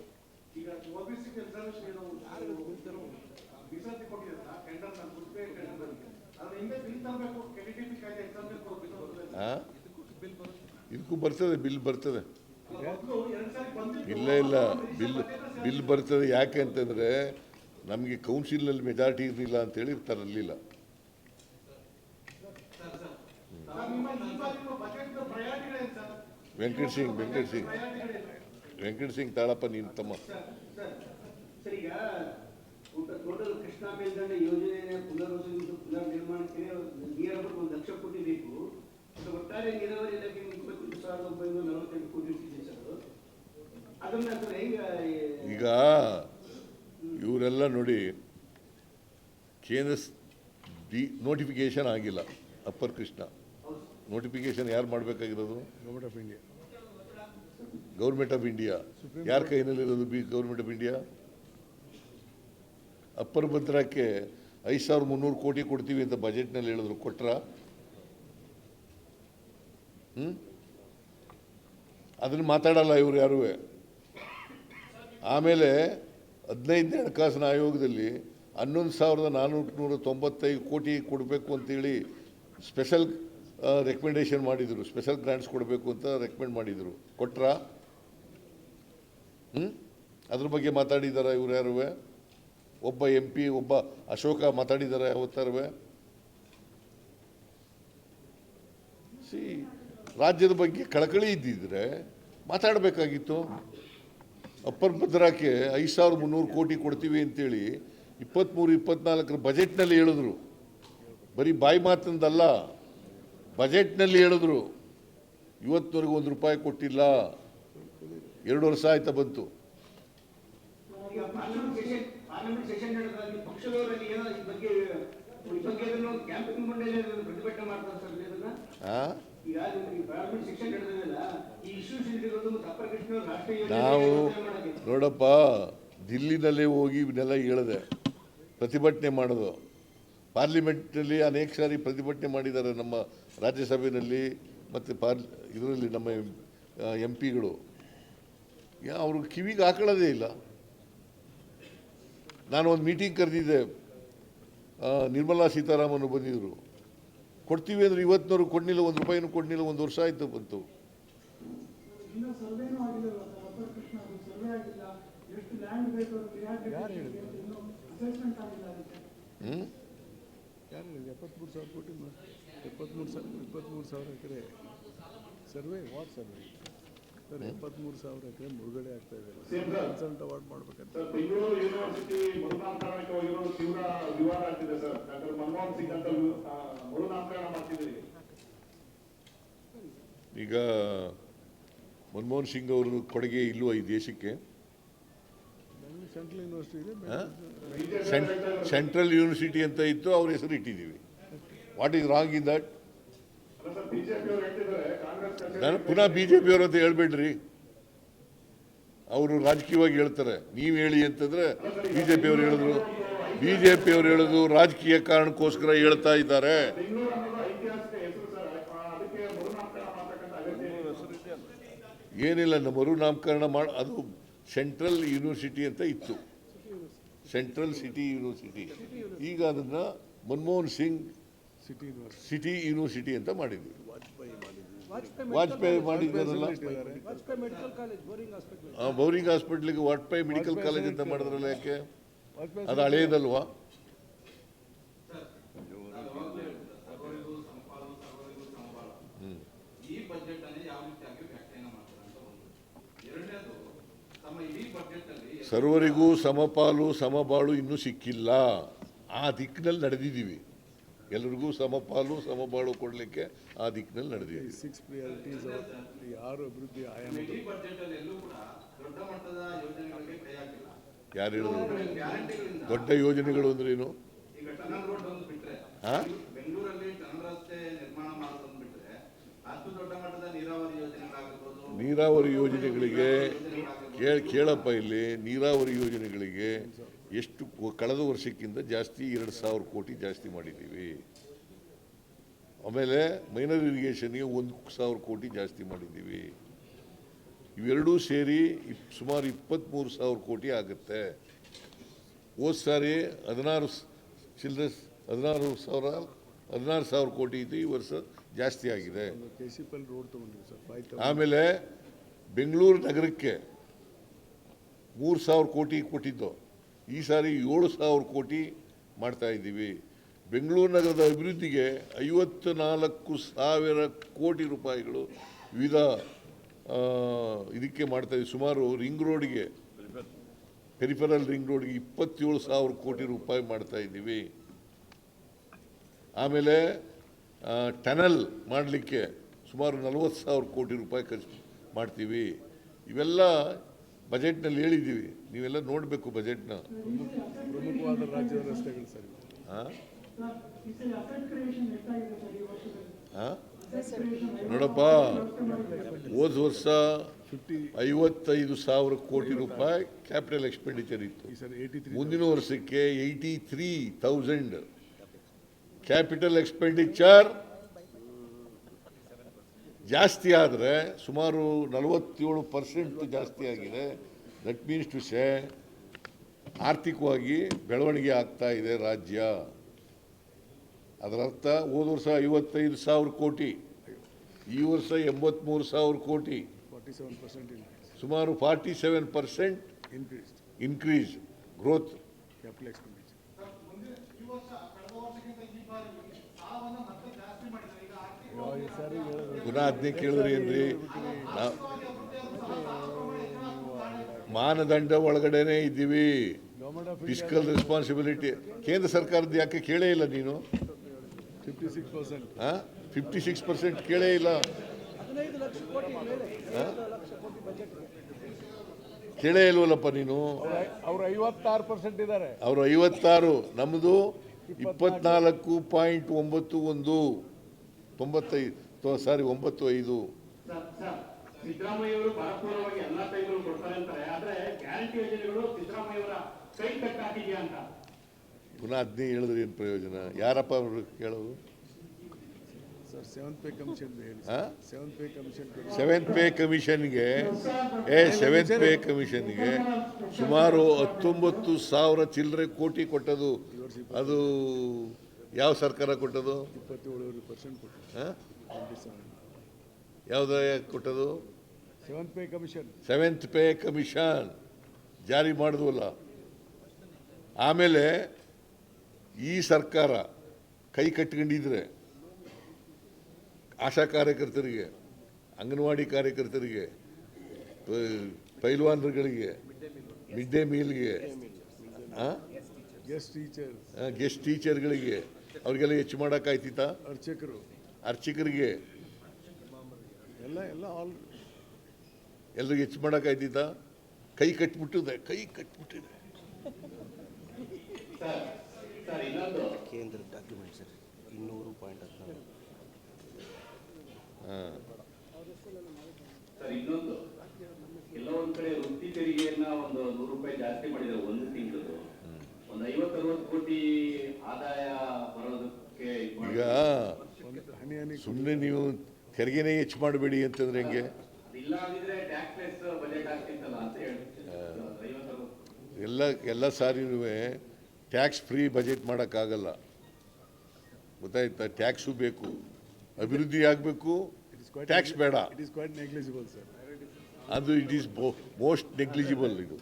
A: ಇದಕ್ಕೂ ಬರ್ತದೆ, ಬಿಲ್ ಬರ್ತದೆ. ಇಲ್ಲ ಬಿಲ್ ಬರ್ತದೆ. ಯಾಕೆ ಅಂತಂದರೆ ನಮಗೆ ಕೌನ್ಸಿಲ್ನಲ್ಲಿ ಮೆಜಾರಿಟಿ ಇರಲಿಲ್ಲ ಅಂತೇಳಿ ತರಲಿಲ್ಲ. ವೆಂಕಟ್ ಸಿಂಗ್ ತಾಳಪ್ಪ ನೀನು ತಮ್ಮ.
D: ಟೋಟಲ್ ಕೃಷ್ಣಾ ಮೇಲ್ದಂಡೆ ಯೋಜನೆ ಪುನರ್ ನಿರ್ಮಾಣಕ್ಕೆ ನಿಯರ್ ಅಬೌಟ್ 1 ಲಕ್ಷ ಕೋಟಿ ಬೇಕು. ಒಟ್ಟಾರೆ ನೀರಾವರಿ ಇಲಾಖೆ 21,948 ಕೋಟಿ ಇದೆ ಸರ್. ಅದನ್ನ
A: ಈಗ ಇವರೆಲ್ಲ ನೋಡಿ, ಕೇಂದ್ರ ನೋಟಿಫಿಕೇಶನ್ ಆಗಿಲ್ಲ. ಅಪ್ಪರ್ ಕೃಷ್ಣ ನೋಟಿಫಿಕೇಶನ್ ಯಾರು ಮಾಡಬೇಕಾಗಿರೋದು? Government of India. ಯಾರ ಕೈನಲ್ಲಿರೋದು ಗೌರ್ಮೆಂಟ್ ಆಫ್ ಇಂಡಿಯಾ? ಅಪ್ಪರ್ ಭದ್ರಾಕ್ಕೆ 5,300 ಕೋಟಿ ಕೊಡ್ತೀವಿ ಅಂತ ಬಜೆಟ್ನಲ್ಲಿ ಹೇಳಿದ್ರು, ಕೊಟ್ರ? ಅದನ್ನು ಮಾತಾಡಲ್ಲ ಇವರು ಯಾರೂ. ಆಮೇಲೆ 15ನೇ ಹಣಕಾಸಿನ ಆಯೋಗದಲ್ಲಿ 11,495 ಕೋಟಿ ಕೊಡಬೇಕು ಅಂತೇಳಿ ಸ್ಪೆಷಲ್ ರೆಕಮೆಂಡೇಶನ್ ಮಾಡಿದರು, ಸ್ಪೆಷಲ್ ಗ್ರಾಂಟ್ಸ್ ಕೊಡಬೇಕು ಅಂತ ರೆಕಮೆಂಡ್ ಮಾಡಿದರು. ಕೊಟ್ರ? ಅದ್ರ ಬಗ್ಗೆ ಮಾತಾಡಿದಾರ ಇವ್ರು ಯಾರು? ಒಬ್ಬ MP ಒಬ್ಬ ಅಶೋಕ ಮಾತಾಡಿದ್ದಾರೆ ಯಾವತ್ತಾರವೇ? ರಾಜ್ಯದ ಬಗ್ಗೆ ಕಳಕಳಿ ಇದ್ದಿದ್ರೆ ಮಾತಾಡಬೇಕಾಗಿತ್ತು. ಅಪ್ಪರ್ ಭದ್ರಾಕ್ಕೆ 5,300 ಕೋಟಿ ಕೊಡ್ತೀವಿ ಅಂತೇಳಿ 23-24 ಬಜೆಟ್ನಲ್ಲಿ ಹೇಳಿದ್ರು. ಬರೀ ಬಾಯಿ ಮಾತಂದಲ್ಲ, ಬಜೆಟ್ನಲ್ಲಿ ಹೇಳಿದ್ರು. ಇವತ್ತಿನವರೆಗೂ ₹1 ಕೊಟ್ಟಿಲ್ಲ. 2 ವರ್ಷ ಆಯ್ತಾ ಬಂತು.
D: ಪಾರ್ಲಿಮೆಂಟ್ ಸೆಷನ್ ನಡೆದಾಗ ಪಕ್ಷದವರಲ್ಲಿ ಏನೋ ಈ ಬಗ್ಗೆ ಕ್ಯಾಂಪಿಂಗ್ ಮಂಡಳಿ ಪ್ರತಿಭಟನೆ ಮಾಡ್ತಾರೆ ಸರ್. ಇದನ್ನ ಈಗ ಪಾರ್ಲಿಮೆಂಟ್ ಸೆಷನ್ ನಡೆದಲ್ಲ, ಈ ಇಶ್ಯೂಸ್ ಇರೋದು ಅಪ್ಪರ್ ಕೃಷ್ಣ ರಾಷ್ಟ್ರೀಯ
A: ನಾವು ನೋಡಪ್ಪ, ದಿಲ್ಲಿನಲ್ಲೇ ಹೋಗಿ ಇವನ್ನೆಲ್ಲ ಹೇಳಿದೆ, ಪ್ರತಿಭಟನೆ ಮಾಡೋದು. ಪಾರ್ಲಿಮೆಂಟ್ನಲ್ಲಿ ಅನೇಕ ಸಾರಿ ಪ್ರತಿಭಟನೆ ಮಾಡಿದ್ದಾರೆ ನಮ್ಮ ರಾಜ್ಯಸಭೆಯಲ್ಲಿ ಮತ್ತು ಇದರಲ್ಲಿ ನಮ್ಮ MP ಗಳು. ಅವರು ಕಿವಿಗೆ ಹಾಕೊಳ್ಳೋದೇ ಇಲ್ಲ. ನಾನು ಒಂದು ಮೀಟಿಂಗ್ ಕರೆದಿದ್ದೆ, ನಿರ್ಮಲಾ ಸೀತಾರಾಮನ್ ಬಂದಿದ್ದರು. ಕೊಡ್ತೀವಿ ಅಂದರೆ ಇವತ್ತಿನವರು ಕೊಡಲಿಲ್ಲ, ₹1 ಕೊಡಲಿಲ್ಲ. 1 ವರ್ಷ ಆಯಿತು ಬಂತು.
B: ಯಾರು ಹೇಳಿದ್ರು 73,000 ಕೋಟಿ 23,000 ಎಕರೆ ಸರ್ವೆ. What survey sir? 73,000 ಎಕರೆ ಮುಳುಗಡೆ ಆಗ್ತಾ ಇದೆ. ಕನ್ಸಲ್ಟ್ ಅವಾರ್ಡ್ ಮಾಡ್ಬೇಕಂತ
E: ಬೆಂಗಳೂರು ಯೂನಿವರ್ಸಿಟಿ ಮರುನಾಮಕರಣಕ್ಕೆ ಹೋಗಿರೋದು ತೀವ್ರ ವಿವಾದ ಆಗ್ತಿದೆ ಸರ್. ಡಾಕ್ಟರ್ ಮನಮೋಹನ್ ಸಿಂಗ್ ಅಂತ ಮರುನಾಮಕರಣ ಮಾಡ್ತಿದ್ದೀರಿ.
A: ಈಗ ಮನಮೋಹನ್ ಸಿಂಗ್ ಅವರು ಕೊಡುಗೆ ಇಲ್ವಾ ಈ ದೇಶಕ್ಕೆ?
B: ಸೆಂಟ್ರಲ್ ಯೂನಿವರ್ಸಿಟಿ ಇದೆ,
A: ಸೆಂಟ್ರಲ್ ಯೂನಿವರ್ಸಿಟಿ ಅಂತ ಇತ್ತು, ಅವ್ರ ಹೆಸರು ಇಟ್ಟಿದ್ದೀವಿ. What is wrong in that? ನಾನು ಪುನಃ BJP ಅವರು ಅಂತ ಹೇಳ್ಬೇಡ್ರಿ. ಅವರು ರಾಜಕೀಯವಾಗಿ ಹೇಳ್ತಾರೆ. ನೀವು ಹೇಳಿ ಅಂತಂದ್ರೆ BJP ಅವರು ಹೇಳಿದ್ರು, BJP ಅವರು ಹೇಳೋದು ರಾಜಕೀಯ ಕಾರಣಕ್ಕೋಸ್ಕರ ಹೇಳ್ತಾ ಇದ್ದಾರೆ. ಏನಿಲ್ಲ, ಮರುನಾಮಕರಣ ಅದು ಸೆಂಟ್ರಲ್ ಯೂನಿವರ್ಸಿಟಿ ಅಂತ ಇತ್ತು, ಸೆಂಟ್ರಲ್ ಸಿಟಿ ಯೂನಿವರ್ಸಿಟಿ. ಈಗ ಅದನ್ನು ಮನಮೋಹನ್ ಸಿಂಗ್ ಸಿಟಿ ಯೂನಿವರ್ಸಿಟಿ ಅಂತ ಮಾಡಿದ್ವಿ. ವಾಜಪೇಯಿ ಮಾಡಿದ್ದಾರಲ್ಲ, ಬೌರಿಂಗ್ ಹಾಸ್ಪಿಟ್ಲಿಗೆ ವಾಜಪೇಯಿ ಮೆಡಿಕಲ್ ಕಾಲೇಜ್ ಅಂತ ಮಾಡಿದ್ರಲ್ಲ, ಯಾಕೆ? ಅದು ಹಳೆಯದಲ್ವಾ? ಸರ್ವರಿಗೂ ಸಮಪಾಲು ಸಮಬಾಳು ಇನ್ನೂ ಸಿಕ್ಕಿಲ್ಲ. ಆ ದಿಕ್ಕಿನಲ್ಲಿ ನಡೆದಿದ್ದೀವಿ. ಎಲ್ಲರಿಗೂ ಸಮಪಾಲು ಸಮಬಾಳು ಕೊಡಲಿಕ್ಕೆ ಆ ದಿಕ್ಕಿನಲ್ಲಿ ನಡೆದಿದ್ದೀವಿ.
B: 6 ಪ್ರಿಯಾರಿಟೀಸ್ ಯಾರು ಅಭಿವೃದ್ಧಿ ಆಯಾಮ
C: ಬಜೆಟ್ ಅಲ್ಲಿ ಎಲ್ಲೂ ಕೂಡ ದೊಡ್ಡ ಮಟ್ಟದ ಯೋಜನೆಗಳಿಗೆ ಕೈ ಹಾಕಿಲ್ಲ.
A: ಯಾರು ಹೇಳಿದ್ರು?
C: ಗ್ಯಾರಂಟಿಗಳಿಂದ
A: ದೊಡ್ಡ ಯೋಜನೆಗಳು ಅಂದ್ರೇನು?
C: ಈಗ ಟನಲ್ ರೋಡ್ ಒಂದು ಬಿಟ್ರೆ,
A: ಹಾ?
C: ಬೆಂಗಳೂರಲ್ಲಿ ಟನಲ್ ರಸ್ತೆ ನಿರ್ಮಾಣ ಮಾಡೋದೊಂದು ಬಿಟ್ರೆ, ಅಷ್ಟು ದೊಡ್ಡ ಮಟ್ಟದ ನೀರಾವರಿ ಯೋಜನೆಗಳಾಗಿರ್ಬೋದು,
A: ನೀರಾವರಿ ಯೋಜನೆಗಳಿಗೆ ಕೇಳಪ್ಪ ಇಲ್ಲಿ, ನೀರಾವರಿ ಯೋಜನೆಗಳಿಗೆ ಎಷ್ಟು ಕಳೆದ ವರ್ಷಕ್ಕಿಂತ ಜಾಸ್ತಿ 2,000 ಕೋಟಿ ಜಾಸ್ತಿ ಮಾಡಿದ್ದೀವಿ. ಆಮೇಲೆ ಮೈನರ್ ಇರಿಗೇಷನ್ಗೆ 1,000 ಕೋಟಿ ಜಾಸ್ತಿ ಮಾಡಿದ್ದೀವಿ. ಇವೆರಡೂ ಸೇರಿ ಸುಮಾರು 23,000 ಕೋಟಿ ಆಗುತ್ತೆ. ಹೋದ ಸಾರಿ 16,000 ಕೋಟಿ ಇತ್ತು, ಈ ವರ್ಷ ಜಾಸ್ತಿ ಆಗಿದೆ.
B: KCPL ರೋಡ್ ತೊಗೊಂಡಿವಿ ಸರ್ 5,000.
A: ಆಮೇಲೆ ಬೆಂಗಳೂರು ನಗರಕ್ಕೆ 3,000 ಕೋಟಿ ಕೊಟ್ಟಿದ್ದು, ಈ ಸಾರಿ 7,000 ಕೋಟಿ ಮಾಡ್ತಾ ಇದ್ದೀವಿ. ಬೆಂಗಳೂರು ನಗರದ ಅಭಿವೃದ್ಧಿಗೆ 54,000 ಕೋಟಿ ರೂಪಾಯಿಗಳು ವಿವಿಧ ಇದಕ್ಕೆ ಮಾಡ್ತಾ ಇದ್ದೀವಿ. ಸುಮಾರು ರಿಂಗ್ ರೋಡ್ಗೆ, ಪೆರಿಫೆರಲ್ ರಿಂಗ್ ರೋಡ್ಗೆ 27,000 ಕೋಟಿ ರೂಪಾಯಿ ಮಾಡ್ತಾ ಇದ್ದೀವಿ. ಆಮೇಲೆ ಟನಲ್ ಮಾಡಲಿಕ್ಕೆ ಸುಮಾರು 40,000 ಕೋಟಿ ರೂಪಾಯಿ ಖರ್ಚು ಮಾಡ್ತೀವಿ. ಇವೆಲ್ಲ ಬಜೆಟ್ನಲ್ಲಿ ಹೇಳಿದ್ದೀವಿ, ನೀವೆಲ್ಲ ನೋಡಬೇಕು ಬಜೆಟ್ನ.
B: ಪ್ರಮುಖವಾದ ರಾಜ್ಯದ ರಸ್ತೆಗಳು ಸರ್ ಇವು.
A: ಹಾಂ ಹಾಂ ನೋಡಪ್ಪ, ಹೋದ ವರ್ಷ 55,000 ಕೋಟಿ ರೂಪಾಯಿ ಕ್ಯಾಪಿಟಲ್ ಎಕ್ಸ್ಪೆಂಡಿಚರ್ ಇತ್ತು.
B: ಈ ಸರ್ 83.
A: ಮುಂದಿನ ವರ್ಷಕ್ಕೆ 83,000 ಕ್ಯಾಪಿಟಲ್ ಎಕ್ಸ್ಪೆಂಡಿಚರ್ ಜಾಸ್ತಿ ಆದರೆ ಸುಮಾರು 47% ಜಾಸ್ತಿ ಆಗಿದೆ. ದಟ್ ಮೀನ್ಸ್ ಟು ಸೇ ಆರ್ಥಿಕವಾಗಿ ಬೆಳವಣಿಗೆ ಆಗ್ತಾ ಇದೆ ರಾಜ್ಯ. ಅದರ ಅರ್ಥ ಹೋದ ವರ್ಷ 55,000 ಕೋಟಿ, ಈ ವರ್ಷ 83,000 ಕೋಟಿ,
B: 47%
A: ಸುಮಾರು 47%
B: increased
A: increase growth.
B: capital expenditure. ಈ ಸಾರಿ
A: ಪುನಃ ಅದನ್ನೇ ಕೇಳಿದ್ರಿ ಏನ್ರಿ? ಮಾನದಂಡ ಒಳಗಡೆನೆ ಇದ್ದೀವಿ.
B: ಗವರ್ಮೆಂಟ್ ಆಫ್
A: ಫಿಸ್ಕಲ್ ರೆಸ್ಪಾನ್ಸಿಬಿಲಿಟಿ ಕೇಂದ್ರ ಸರ್ಕಾರದ ಯಾಕೆ ಕೇಳೇ ಇಲ್ಲ ನೀನು?
B: 56%.
A: 56% ಕೇಳೇ ಇಲ್ಲ, ಕೇಳೇ ಇಲ್ವಲ್ಲಪ್ಪ ನೀನು.
B: ಅವ್ರು 56% ಇದ್ದಾರೆ.
A: ಅವರು 56, ನಮ್ಮದು 24.91, 95.
E: ಸಿದ್ದರಾಮಯ್ಯ ಅವರು ಬಹಪೂರ್ವವಾಗಿ ಎಲ್ಲಾ ಟೈಮಲ್ಲೂ ಕೊಡ್ತಾರೆ ಅಂತಾರೆ, ಆದ್ರೆ ಗ್ಯಾರಂಟಿ ಯೋಜನೆಗಳು ಸಿದ್ದರಾಮಯ್ಯ ಅವರ ಕೈ ಕಟ್ಟಾಕಿದೆಯಾ ಅಂತ.
A: ಪುನಃ ಅದನ್ನೇ ಹೇಳಿದ್ರೆ ಏನು ಪ್ರಯೋಜನ? ಯಾರಪ್ಪ ಅವರು ಕೇಳೋದು?
B: ಸರ್ 7th pay commission ಹೇಳಿ.
A: ಹಾ?
B: 7th pay commission.
A: 7th pay ಕಮಿಷನ್ಗೆ 7th ಪೇ ಕಮಿಷನ್ಗೆ ಸುಮಾರು 19,000 ಚಿಲ್ಲರೆ ಕೋಟಿ ಕೊಟ್ಟದು. ಅದು ಯಾವ ಸರ್ಕಾರ ಕೊಟ್ಟದು?
B: 27% ಕೊಟ್ಟು.
A: ಹಾಂ,
B: 27.
A: ಯಾವ್ದು ಕೊಟ್ಟದು?
B: 7th pay commission.
A: 7th pay commission ಜಾರಿ ಮಾಡಿದ್ವಲ್ಲ. ಆಮೇಲೆ ಈ ಸರ್ಕಾರ ಕೈ ಕಟ್ಕೊಂಡಿದ್ರೆ ಆಶಾ ಕಾರ್ಯಕರ್ತರಿಗೆ, ಅಂಗನವಾಡಿ ಕಾರ್ಯಕರ್ತರಿಗೆ, ಪೈಲ್ವಾನರುಗಳಿಗೆ, ಮಿಡ್ ಡೇ ಮೀಲ್ಗೆ,
B: Guest teachers,
A: ಗೆಸ್ಟ್ ಟೀಚರ್ಗಳಿಗೆ ಅವ್ರಿಗೆಲ್ಲ ಹೆಚ್ಚು ಮಾಡೋಕ್ಕಾಯ್ತಿತ್ತ?
B: ಅರ್ಚಕರು
A: ಅರ್ಚಕರಿಗೆ
B: ಎಲ್ಲ ಆಲ್
A: ಎಲ್ರಿಗೂ ಹೆಚ್ಚು ಮಾಡೋಕ್ಕಾಯ್ತಿತ್ತ? ಕೈ ಕಟ್ಬಿಟ್ಟಿದೆ.
C: ಸರ್ ಇನ್ನೊಂದು
F: ಕೇಂದ್ರ ಡಾಕ್ಯುಮೆಂಟ್ ಸರ್ 200.14.
C: ಸರ್ ಇನ್ನೊಂದು, ಕೆಲವೊಂದ್ ಕಡೆ ವೃತ್ತಿ ತೆರಿಗೆಯನ್ನ ಒಂದು 100 ರೂಪಾಯಿ ಜಾಸ್ತಿ ಮಾಡಿದ್ದಾರೆ ಒಂದು ತಿಂಗಳು. ಒಂದು 50-60 ಕೋಟಿ ಆದಾಯ ಬರೋದಕ್ಕೆ
A: ಈಗ
B: ಹನಿ
A: ಸುಮ್ಮನೆ ನೀವು ತೆರಿಗೆನೇ ಹೆಚ್ಚು ಮಾಡಬೇಡಿ ಅಂತಂದ್ರೆ ಹೆಂಗೆ?
C: ಇಲ್ಲ ಆಗಿದ್ರೆ ಟ್ಯಾಕ್ಸ್ ಬಜೆಟ್ ಆಗ್ತಿತ್ತಲ್ಲ ಅಂತ ಹೇಳ್ತೀನಿ. 50-60
A: ಎಲ್ಲ ಸಾರಿನೂ ಟ್ಯಾಕ್ಸ್ ಫ್ರೀ ಬಜೆಟ್ ಮಾಡೋಕ್ಕಾಗಲ್ಲ, ಗೊತ್ತಾಯ್ತಾ? ಟ್ಯಾಕ್ಸು ಬೇಕು, ಅಭಿವೃದ್ಧಿ ಆಗಬೇಕು, ಟ್ಯಾಕ್ಸ್ ಬೇಡ.
B: It is quite negligible, sir.
A: ಅದು ಇಟ್ ಈಸ್ ಮೋಸ್ಟ್ ನೆಗ್ಲಿಜಿಬಲ್. ಇದು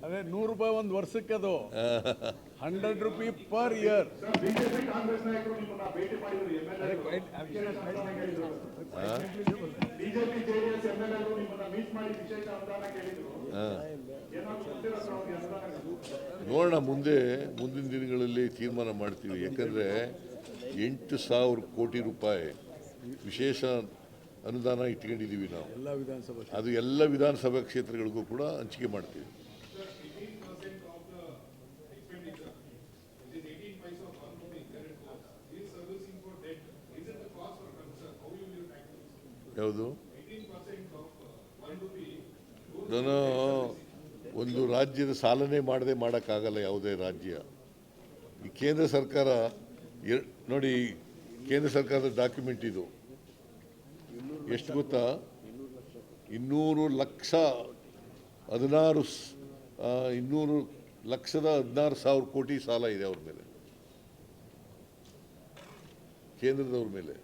B: ಅದೇ 100 ರೂಪಾಯಿ ಒಂದು ವರ್ಷಕ್ಕೆ, ಅದು 100 ರೂಪಾಯಿ ಪರ್ ಇಯರ್.
E: ಬಿಜೆಪಿ ಕಾಂಗ್ರೆಸ್ ನಾಯಕರು ನಿಮ್ಮನ್ನ ಭೇಟಿ ಮಾಡಿದ್ರು, ಬಿಜೆಪಿ ಜೆಡಿಎಸ್ ಎಂಎಲ್ಎಗಳು ನಿಮ್ಮನ್ನ ಮೀಟ್ ಮಾಡಿ ವಿಶೇಷ ಅನುದಾನ ಕೇಳಿದ್ರು. ಏನಾದ್ರು ಕೊಟ್ಟಿರೋ ಸರ್ ಅವ್ರಿಗೆ ಅನುದಾನಗಳು?
A: ನೋಡೋಣ, ಮುಂದಿನ ದಿನಗಳಲ್ಲಿ ತೀರ್ಮಾನ ಮಾಡ್ತೀವಿ. ಯಾಕಂದರೆ 8,000 ಕೋಟಿ ರೂಪಾಯಿ ವಿಶೇಷ ಅನುದಾನ ಇಟ್ಕೊಂಡಿದ್ದೀವಿ ನಾವು.
B: ಎಲ್ಲ ವಿಧಾನಸಭಾ
A: ಅದು ಎಲ್ಲ ವಿಧಾನಸಭಾ ಕ್ಷೇತ್ರಗಳಿಗೂ ಕೂಡ ಹಂಚಿಕೆ ಮಾಡ್ತೀವಿ. ಯಾವುದು ನಾನು ಒಂದು ರಾಜ್ಯದ ಸಾಲನೆ ಮಾಡದೆ ಮಾಡೋಕ್ಕಾಗಲ್ಲ ಯಾವುದೇ ರಾಜ್ಯ. ಈ ಕೇಂದ್ರ ಸರ್ಕಾರ ನೋಡಿ, ಕೇಂದ್ರ ಸರ್ಕಾರದ ಡಾಕ್ಯುಮೆಂಟ್ ಇದು ಎಷ್ಟು ಗೊತ್ತಾ, 200,16,000 ಕೋಟಿ ಸಾಲ ಇದೆ ಅವ್ರ ಮೇಲೆ, ಕೇಂದ್ರದವ್ರ ಮೇಲೆ.